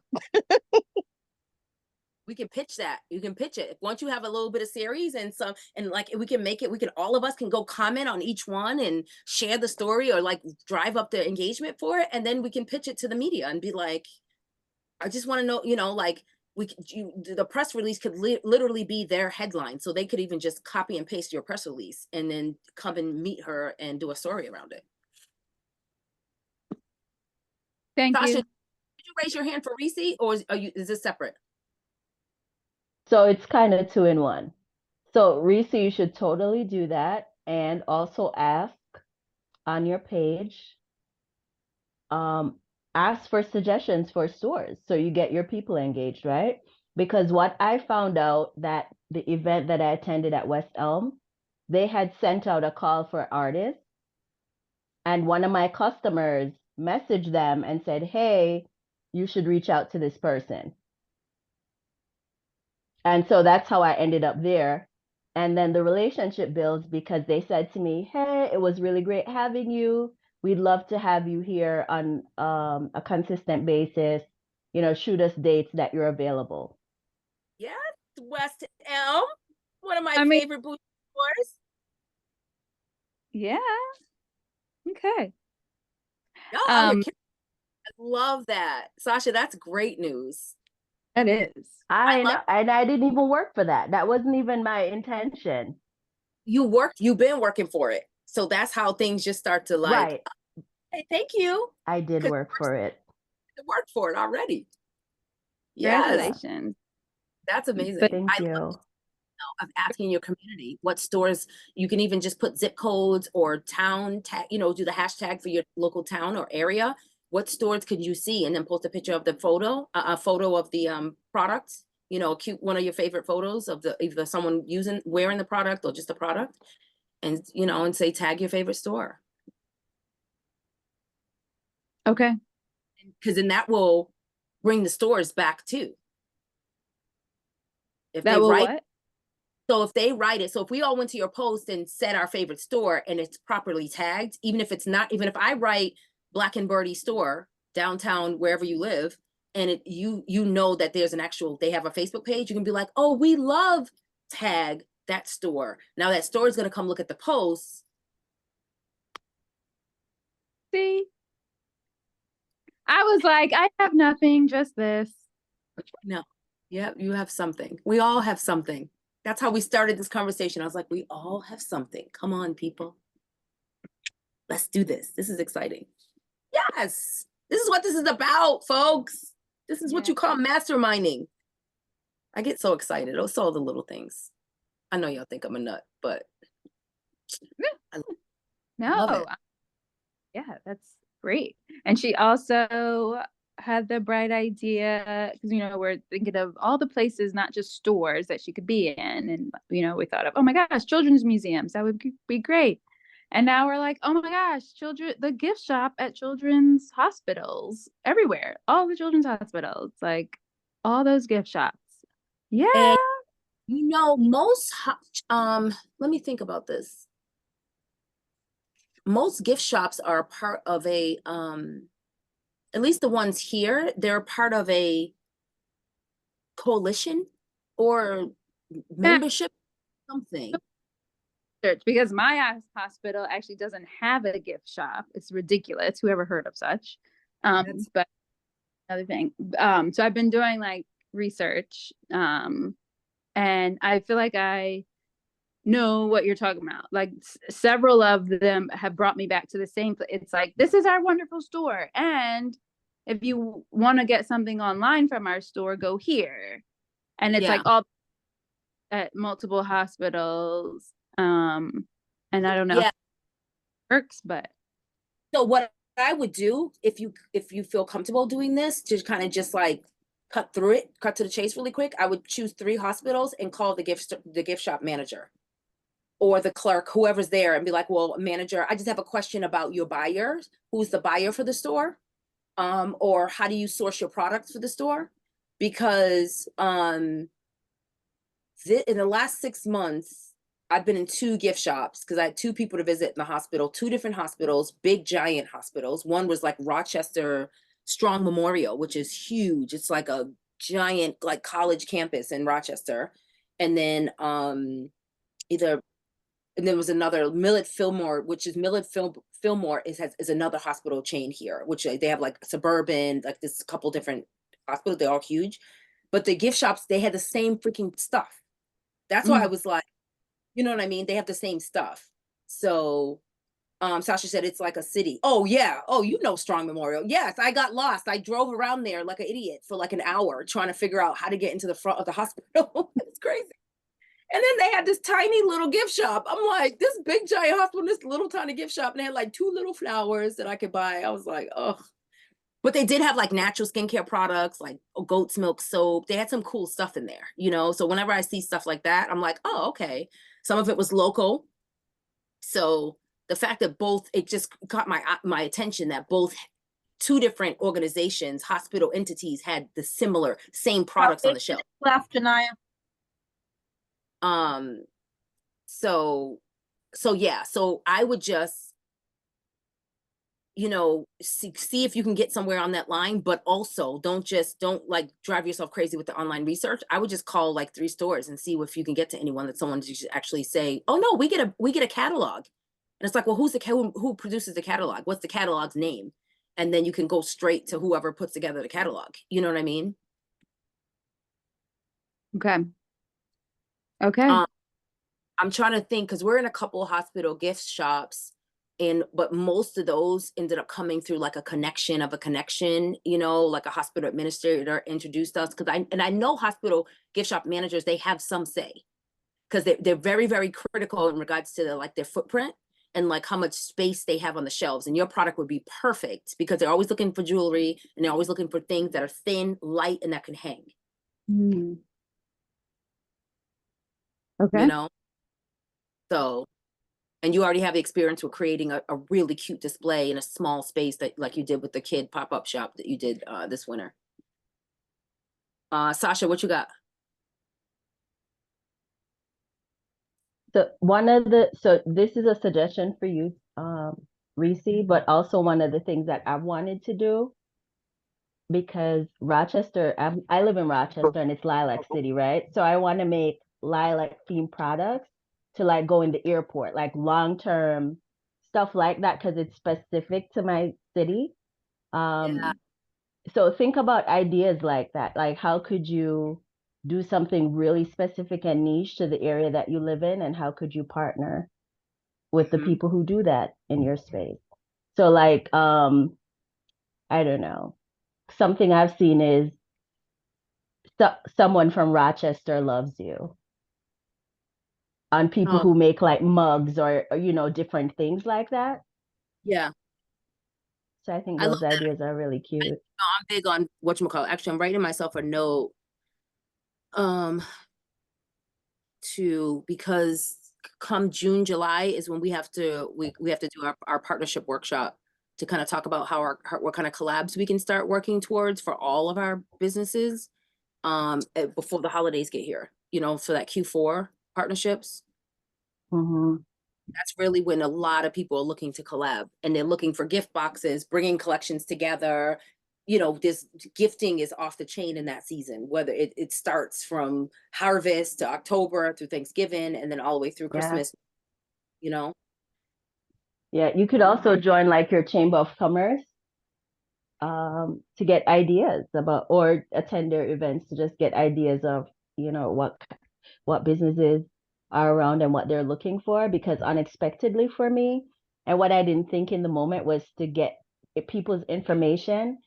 We can pitch that. You can pitch it. Once you have a little bit of series and like we can make it, all of us can go comment on each one and share the story or like drive up the engagement for it. And then we can pitch it to the media and be like, I just want to know, like the press release could literally be their headline. So they could even just copy and paste your press release and then come and meet her and do a story around it. Thank Sasha, you. did you raise your hand for Reese or is this separate? So it's kind of 2 in 1. So Reese, you should totally do that. And also ask on your page, ask for suggestions for stores so you get your people engaged, right? Because what I found out that the event that I attended at West Elm, they had sent out a call for artists. And one of my customers messaged them and said, hey, you should reach out to this person. And so that's how I ended up there. And then the relationship builds because they said to me, hey, it was really great having you. We'd love to have you here on a consistent basis. Shoot us dates that you're available. Yes, West Elm, one of my favorite boutique stores. Yeah. Okay. I love that. Sasha, that's great news. That is. I know, and I didn't even work for that. That wasn't even my intention. You've been working for it. So that's how things just start to like, right. Hey, thank you. I did 'Cause work for it. I worked for it already. Yes, Congratulations. that's amazing. But Thank I love you. of asking your community what stores. You can even just put zip codes or town tag, do the hashtag for your local town or area. What stores could you see? And then post a picture of the photo, a photo of the product, a cute one of your favorite photos of the either someone wearing the product or just the product. And and say tag your favorite store. okay. Because then that will bring the stores back too. If That they will write what? So if they write it, so if we all went to your post and said our favorite store and it's properly tagged, even if I write Black and Birdie store downtown wherever you live, and you know that there's they have a Facebook page, you can be like, oh, we love tag that store. Now that store is going to come look at the posts. See? I was like, I have nothing, just this. No, yeah, you have something. We all have something. That's how we started this conversation. I was like, we all have something. Come on, people. Let's do this. This is exciting. Yes. This is what this is about, folks. This is what Yeah. you call masterminding. I get so excited. It's all the little things. I know y'all think I'm a nut, but I love No. it. Yeah, that's great. And she also had the bright idea because we're thinking of all the places, not just stores that she could be in, and we thought of, oh my gosh, children's museums, that would be great. And now we're like, oh my gosh, the gift shop at children's hospitals everywhere, all the children's hospitals, like all those gift shops. Yeah. And most let me think about this. Most gift shops are part of a at least the ones here, they're part of a coalition or membership, something. Because my hospital actually doesn't have a gift shop. It's ridiculous. Whoever heard of such? But another thing. So I've been doing like research, and I feel like I know what you're talking about. Like several of them have brought me back to the same place. It's like, this is our wonderful store, and if you want to get something online from our store, go here. And it's like all at multiple hospitals. And I don't know if it works, but so what I would do if you feel comfortable doing this, to kind of just like cut to the chase really quick, I would choose 3 hospitals and call the gift shop manager or the clerk, whoever's there, and be like, well, manager, I just have a question about your buyer. Who's the buyer for the store? Or how do you source your products for the store? Because in the last 6 months, I've been in 2 gift shops because I had 2 people to visit in the hospital, 2 different hospitals, big giant hospitals. One was like Rochester Strong Memorial, which is huge. It's like a giant like college campus in Rochester. And then there was another Millett Fillmore, which is Fillmore is another hospital chain here, which they have like suburban, like this couple different hospitals. They're all huge, but the gift shops, they had the same freaking stuff. That's why I was like, you know what I mean? They have the same stuff. So Sasha said it's like a city. Oh yeah. Oh, Strong Memorial. Yes, I got lost. I drove around there like an idiot for like an hour trying to figure out how to get into the front of the hospital. It's crazy. And then they had this tiny little gift shop. I'm like, this big giant hospital, this little tiny gift shop, and they had like 2 little flowers that I could buy. I was like, oh. But they did have like natural skincare products, like goat's milk soap. They had some cool stuff in there, So whenever I see stuff like that, I'm like, oh, okay. Some of it was local. So the fact that it just caught my attention that both 2 different organizations, hospital entities, had the same products on the shelf. Left, Anaya. So yeah, so I would just see if you can get somewhere on that line, but also don't like drive yourself crazy with the online research. I would just call like 3 stores and see if you can get to anyone that someone should actually say, oh no, we get a catalog. And it's like, well, who produces the catalog? What's the catalog's name? And then you can go straight to whoever puts together the catalog. You know what I mean? okay. I'm I'm trying to think, because we're in a couple of hospital gift shops. But most of those ended up coming through like a connection of a connection, you know, like a hospital administrator introduced us. I know hospital gift shop managers, they have some say, because they're very, very critical in regards to like their footprint and like how much space they have on the shelves. And your product would be perfect because they're always looking for jewelry and they're always looking for things that are thin, light, and that can hang, Mm. you Okay. know? So, and you already have the experience with creating a really cute display in a small space that like you did with the kid pop-up shop that you did this winter. Sasha, what you got? So this is a suggestion for you, Reese, but also one of the things that I wanted to do, because Rochester, I live in Rochester and it's Lilac City, right? So I want to make lilac themed products to like go in the airport, like long-term stuff like that, because it's specific to my city. Yeah. So think about ideas like that. Like, how could you do something really specific and niche to the area that you live in, and how could you partner with the Mhm. people who do that in your space? So like, I don't know. Something I've seen is someone from Rochester loves you, on people Oh, who make like mugs or you know, different things like that. yeah. So I think I love those ideas are really cute. I'm big on whatchamacallit. Actually, I'm writing myself a note um because come June, July is when we have to do our partnership workshop to kind of talk about what kind of collabs we can start working towards for all of our businesses before the holidays get here, you know, for that Q4 partnerships. Mm-hmm. That's really when a lot of people are looking to collab, and they're looking for gift boxes, bringing collections together. You know, this gifting is off the chain in that season, whether it starts from harvest to October through Thanksgiving and then all the way through Yeah. Christmas, you know? Yeah, you could also join like your Chamber of Commerce to get ideas about, or attend their events to just get ideas of, you know, what businesses are around and what they're looking for. Because unexpectedly for me, and what I didn't think in the moment was to get people's information.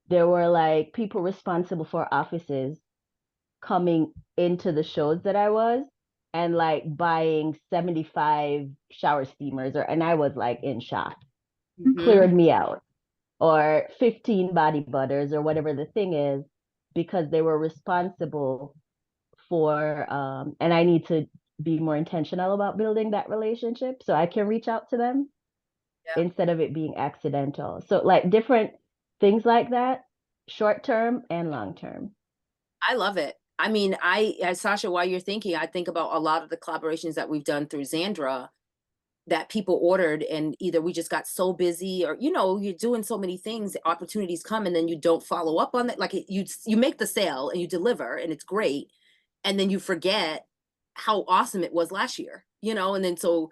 There were like people responsible for offices coming into the shows that I was, and like buying 75 shower steamers, and I was like in shock. Mhm. Cleared me out. Or 15 body butters or whatever the thing is, because they were responsible for and I need to be more intentional about building that relationship so I can reach out to them Yeah. instead of it being accidental. So like different things like that, short term and long term. I love it. I mean, as Sasha, while you're thinking, I think about a lot of the collaborations that we've done through Xandra that people ordered, and either we just got so busy, or you know, you're doing so many things, opportunities come and then you don't follow up on it. Like you make the sale and you deliver and it's great, and then you forget how awesome it was last year, you know? And then so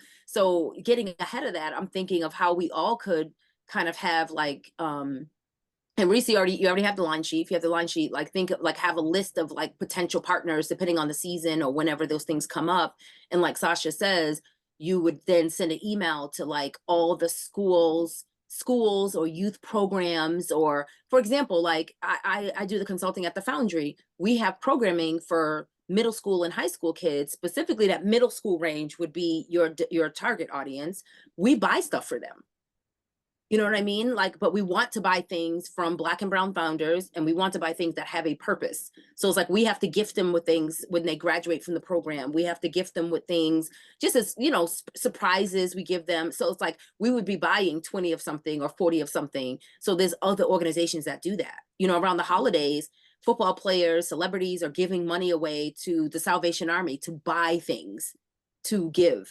getting ahead of that, I'm thinking of how we all could kind of have like and Reese, you already have the line sheet. If you have the line sheet, like think like have a list of like potential partners depending on the season or whenever those things come up. And like Sasha says, you would then send an email to like all the schools or youth programs, or for example, like I do the consulting at the Foundry. We have programming for middle school and high school kids. Specifically, that middle school range would be your target audience. We buy stuff for them. You know what I mean? Like, but we want to buy things from Black and brown founders, and we want to buy things that have a purpose. So it's like we have to gift them with things when they graduate from the program. We have to gift them with things just as, you know, surprises we give them. So it's like we would be buying 20 of something or 40 of something. So there's other organizations that do that. You know, around the holidays, football players, celebrities are giving money away to the Salvation Army to buy things to give,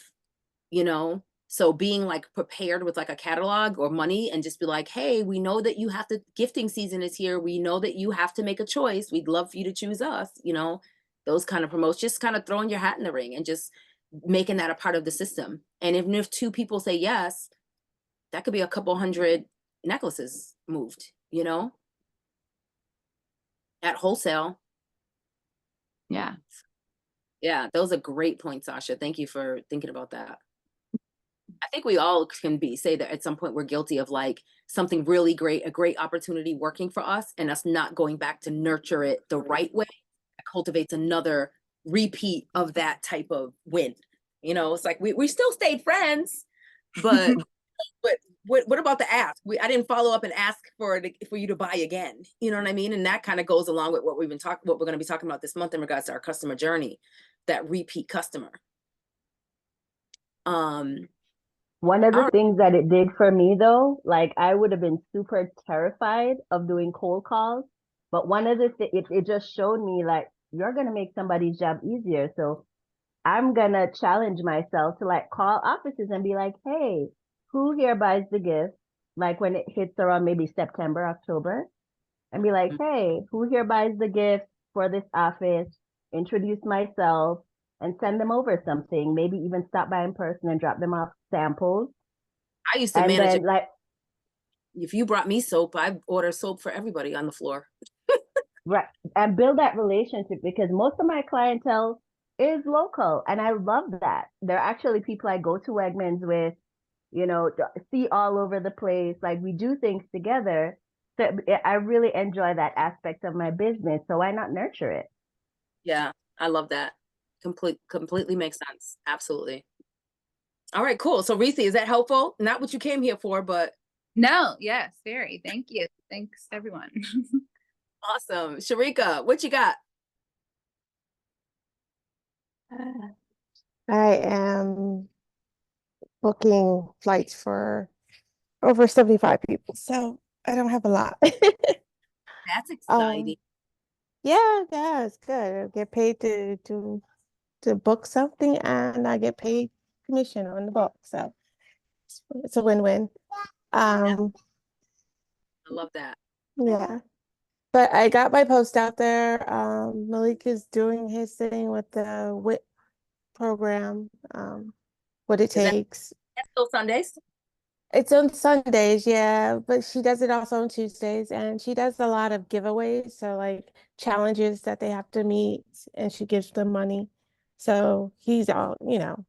you know? So being like prepared with like a catalog or money and just be like, hey, we know that you have to, gifting season is here. We know that you have to make a choice. We'd love for you to choose us, you know, those kind of promotes, just kind of throwing your hat in the ring and just making that a part of the system. And even if two people say yes, that could be a couple hundred necklaces moved, you know, at wholesale. Yeah. Yeah, those are great points, Sasha. Thank you for thinking about that. I think we all can say that at some point we're guilty of like something really great, a great opportunity working for us, and us not going back to nurture it the right way. That cultivates another repeat of that type of win. You know, it's like we still stayed friends, but what about the ask? I didn't follow up and ask for you to buy again. You know what I mean? And that kind of goes along with what we're going to be talking about this month in regards to our customer journey, that repeat customer. One of the things that it did for me though, like I would have been super terrified of doing cold calls, but one of the things, it just showed me like, you're going to make somebody's job easier. So I'm going to challenge myself to like call offices and be like, hey, who here buys the gift? Like when it hits around maybe September, October, and be like, hey, who here buys the gift for this office? Introduce myself and send them over something. Maybe even stop by in person and drop them off samples. I used to manage it. Like, if you brought me soap, I order soap for everybody on the floor. Right. And build that relationship, because most of my clientele is local. And I love that. They're actually people I go to Wegmans with, you know, see all over the place. Like we do things together. So I really enjoy that aspect of my business. So why not nurture it? Yeah, I love that. Completely makes sense. Absolutely. All right, cool. So Reese, is that helpful? Not what you came here for, but. No, yes, very. Thank you. Thanks, everyone. Awesome. Sharika, what you got? I am booking flights for over 75 people, so I don't have a lot. That's exciting. Yeah, it's good. I get paid to book something, and I get paid commission on the book, so it's a win-win. I love that. Yeah. But I got my post out there. Malik is doing his thing with the WIT program, what it takes. That's still Sundays? It's on Sundays, yeah, but she does it also on Tuesdays, and she does a lot of giveaways, so like challenges that they have to meet, and she gives them money. So he's all,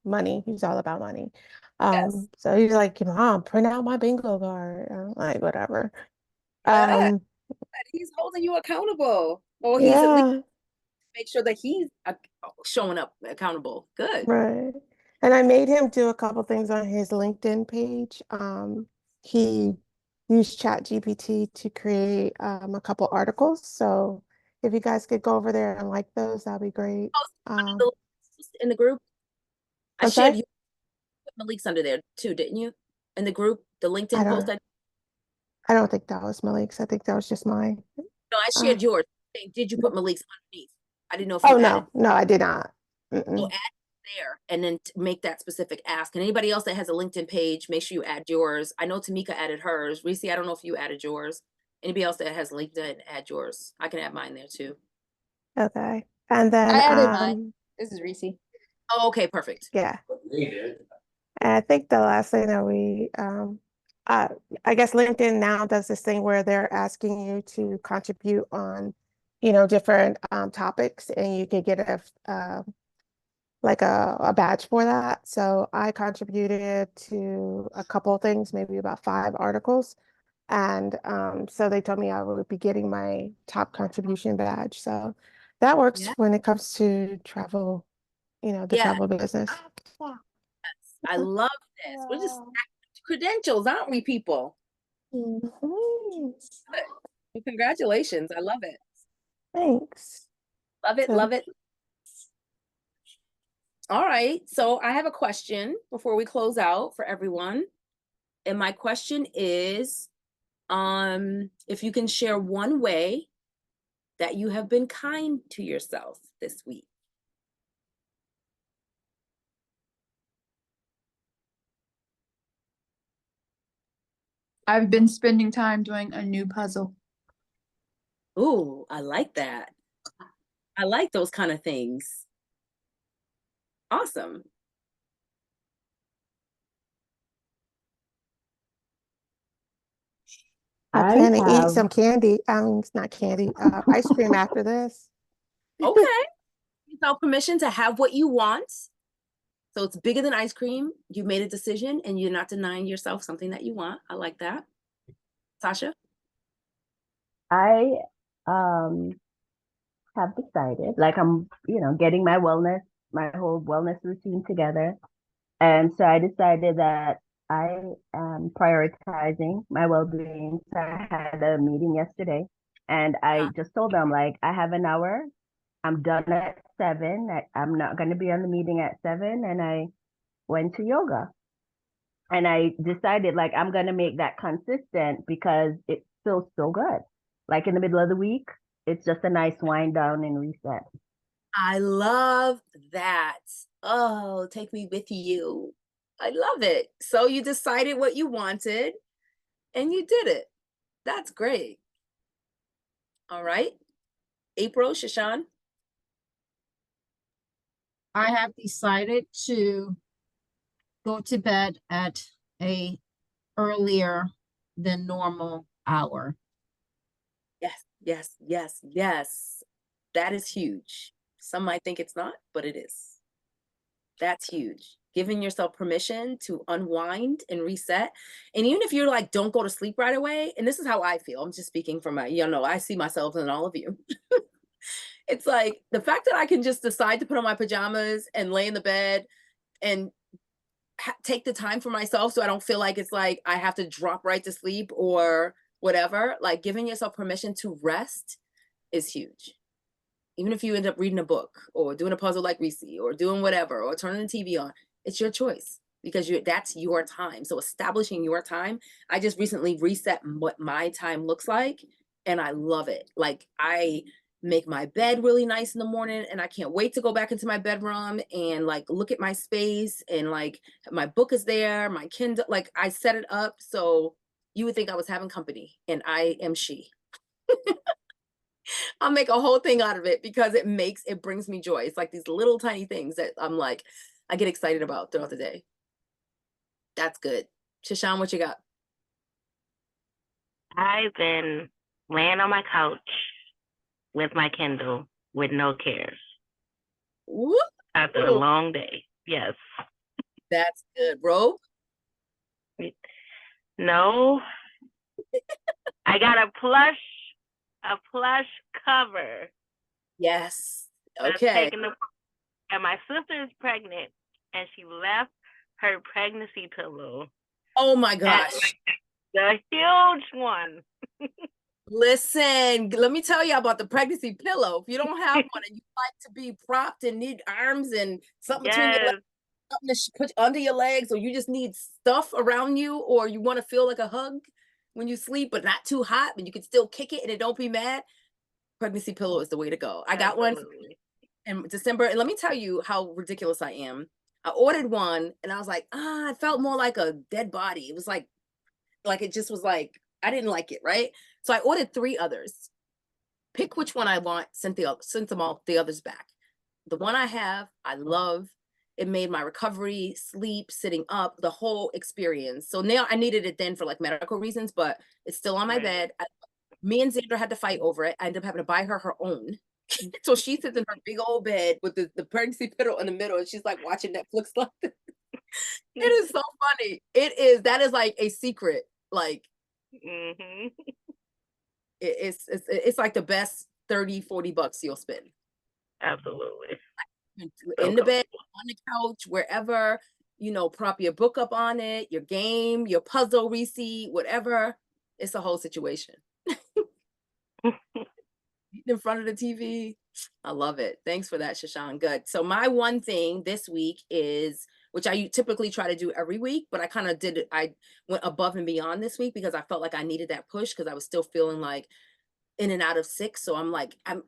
money. He's all about money. Yes. So he's like, Mom, print out my bingo card. I'm like, whatever. He's holding you accountable. Or he's at Yeah, least make sure that he's showing up accountable. Good. right. And I made him do a couple things on his LinkedIn page. He used ChatGPT to create a couple articles. So if you guys could go over there and like those, that'd be great. In the group, I I'm shared sorry? you put Malik's under there too, didn't you? In the group, the LinkedIn post. I don't think that was Malik's. I think that was just mine. No, I shared yours. Did you put Malik's underneath? I didn't know if Oh, you added. no, I did not. So add there and then make that specific ask. And anybody else that has a LinkedIn page, make sure you add yours. I know Tamika added hers. Reese, I don't know if you added yours. Anybody else that has LinkedIn, add yours. I can add mine there too. Okay. And then I added mine. This is Reese. Oh, okay, perfect. Yeah. And I think the last thing that I guess LinkedIn now does this thing where they're asking you to contribute on, different topics, and you could get a badge for that. So I contributed to a couple of things, maybe about 5 articles. And so they told me I would be getting my top contribution badge. So that works when it comes to travel, the travel business. I love this. We're just credentials, aren't we, people? Well, congratulations. I love it. Thanks. Love it. Love it. All right. So I have a question before we close out for everyone. And my question is, if you can share one way that you have been kind to yourself this week. I've been spending time doing a new puzzle. Ooh, I like that. I like those kind of things. Awesome. I plan to eat some candy. It's not candy, ice cream after this. Okay. Without permission to have what you want. So it's bigger than ice cream. You made a decision and you're not denying yourself something that you want. I like that. Sasha? I have decided, like I'm, getting my whole wellness routine together. And so I decided that I am prioritizing my well-being. So I had a meeting yesterday and I just told them, like, I have an hour. I'm done at 7. I'm not going to be on the meeting at 7. And I went to yoga. And I decided, like, I'm going to make that consistent because it feels so good. Like in the middle of the week, it's just a nice wind down and reset. I love that. Oh, take me with you. I love it. So you decided what you wanted and you did it. That's great. All right. April, Shashan? I have decided to go to bed at a earlier than normal hour. Yes, yes, yes, yes. That is huge. Some might think it's not, but it is. That's huge. Giving yourself permission to unwind and reset. And even if you're like, don't go to sleep right away, and this is how I feel. I'm just speaking from my, I see myself in all of you. It's like the fact that I can just decide to put on my pajamas and lay in the bed and take the time for myself so I don't feel like it's like I have to drop right to sleep or whatever. Like giving yourself permission to rest is huge. Even if you end up reading a book or doing a puzzle like Reese or doing whatever or turning the TV on, it's your choice because that's your time. So establishing your time, I just recently reset what my time looks like and I love it. Like I make my bed really nice in the morning and I can't wait to go back into my bedroom and like look at my space and like my book is there, my Kindle, like I set it up so you would think I was having company and I am she. I'll make a whole thing out of it because it brings me joy. It's like these little tiny things that I'm like, I get excited about throughout the day. That's good. Shashan, what you got? I've been laying on my couch with my Kindle with no cares Woo! after a long day. Yes. That's good. Robe? No. I got a plush cover. Yes. That's Okay. and my sister is pregnant and she left her pregnancy pillow. Oh my gosh. The huge one. Listen, let me tell you about the pregnancy pillow. If you don't have one and you like to be propped and need arms and something between your legs, something to put under your legs, or you just need stuff around you, or you want to feel like a hug when you sleep, but not too hot, but you can still kick it and it don't be mad. Pregnancy pillow is the way to go. I got one in December, and let me tell you how ridiculous I am. I ordered one and I was like, I felt more like a dead body. It was like it just was like, I didn't like it, right? So I ordered 3 others. Pick which one I want, sent them all the others back. The one I have, I love. It made my recovery, sleep, sitting up, the whole experience. So now I needed it then for like medical reasons, but it's still on my bed. Me and Xandra had to fight over it. I ended up having to buy her own. So she sits in her big old bed with the pregnancy pillow in the middle, and she's like watching Netflix. Like it is so funny. That is like a secret. Like it's like the best $30-$40 you'll spend. Absolutely. In the bed, on the couch, wherever, prop your book up on it, your game, your puzzle receipt, whatever. It's a whole situation. In front of the TV. I love it. Thanks for that, Shashan. Good. So my one thing this week is, which I typically try to do every week, but I went above and beyond this week because I felt like I needed that push because I was still feeling like in and out of sick. So I'm like, I'm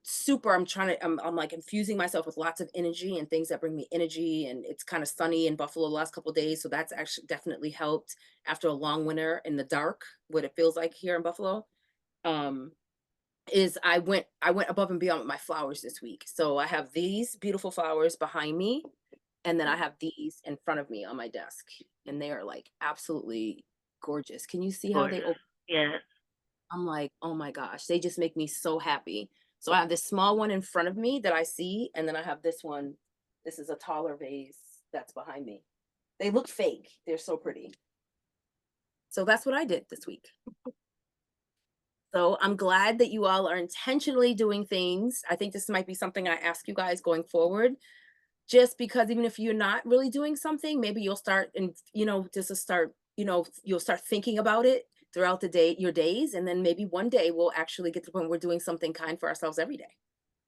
like infusing myself with lots of energy and things that bring me energy. And it's kind of sunny in Buffalo the last couple of days. So that's actually definitely helped after a long winter in the dark, what it feels like here in Buffalo. Is I went above and beyond with my flowers this week. So I have these beautiful flowers behind me, and then I have these in front of me on my desk, and they are like absolutely gorgeous. Can you see how they open? Yeah. I'm like, oh my gosh, they just make me so happy. So I have this small one in front of me that I see, and then I have this one. This is a taller vase that's behind me. They look fake. They're so pretty. So that's what I did this week. So I'm glad that you all are intentionally doing things. I think this might be something I ask you guys going forward, just because even if you're not really doing something, maybe you'll start and, just to start, you'll start thinking about it throughout the day, your days. And then maybe one day we'll actually get to the point where we're doing something kind for ourselves every day.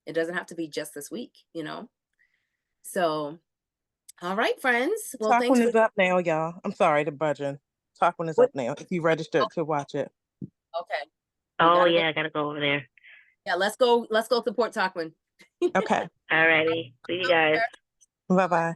It doesn't have to be just this week, So, all right, friends. Well, Talk thanks one for is up now, y'all. I'm sorry, the budget. Talk one is up now. If you registered to watch it. Okay. Oh yeah, I gotta go over there. Yeah, let's go support Talkman. Okay. Alrighty. See you guys. Bye-bye.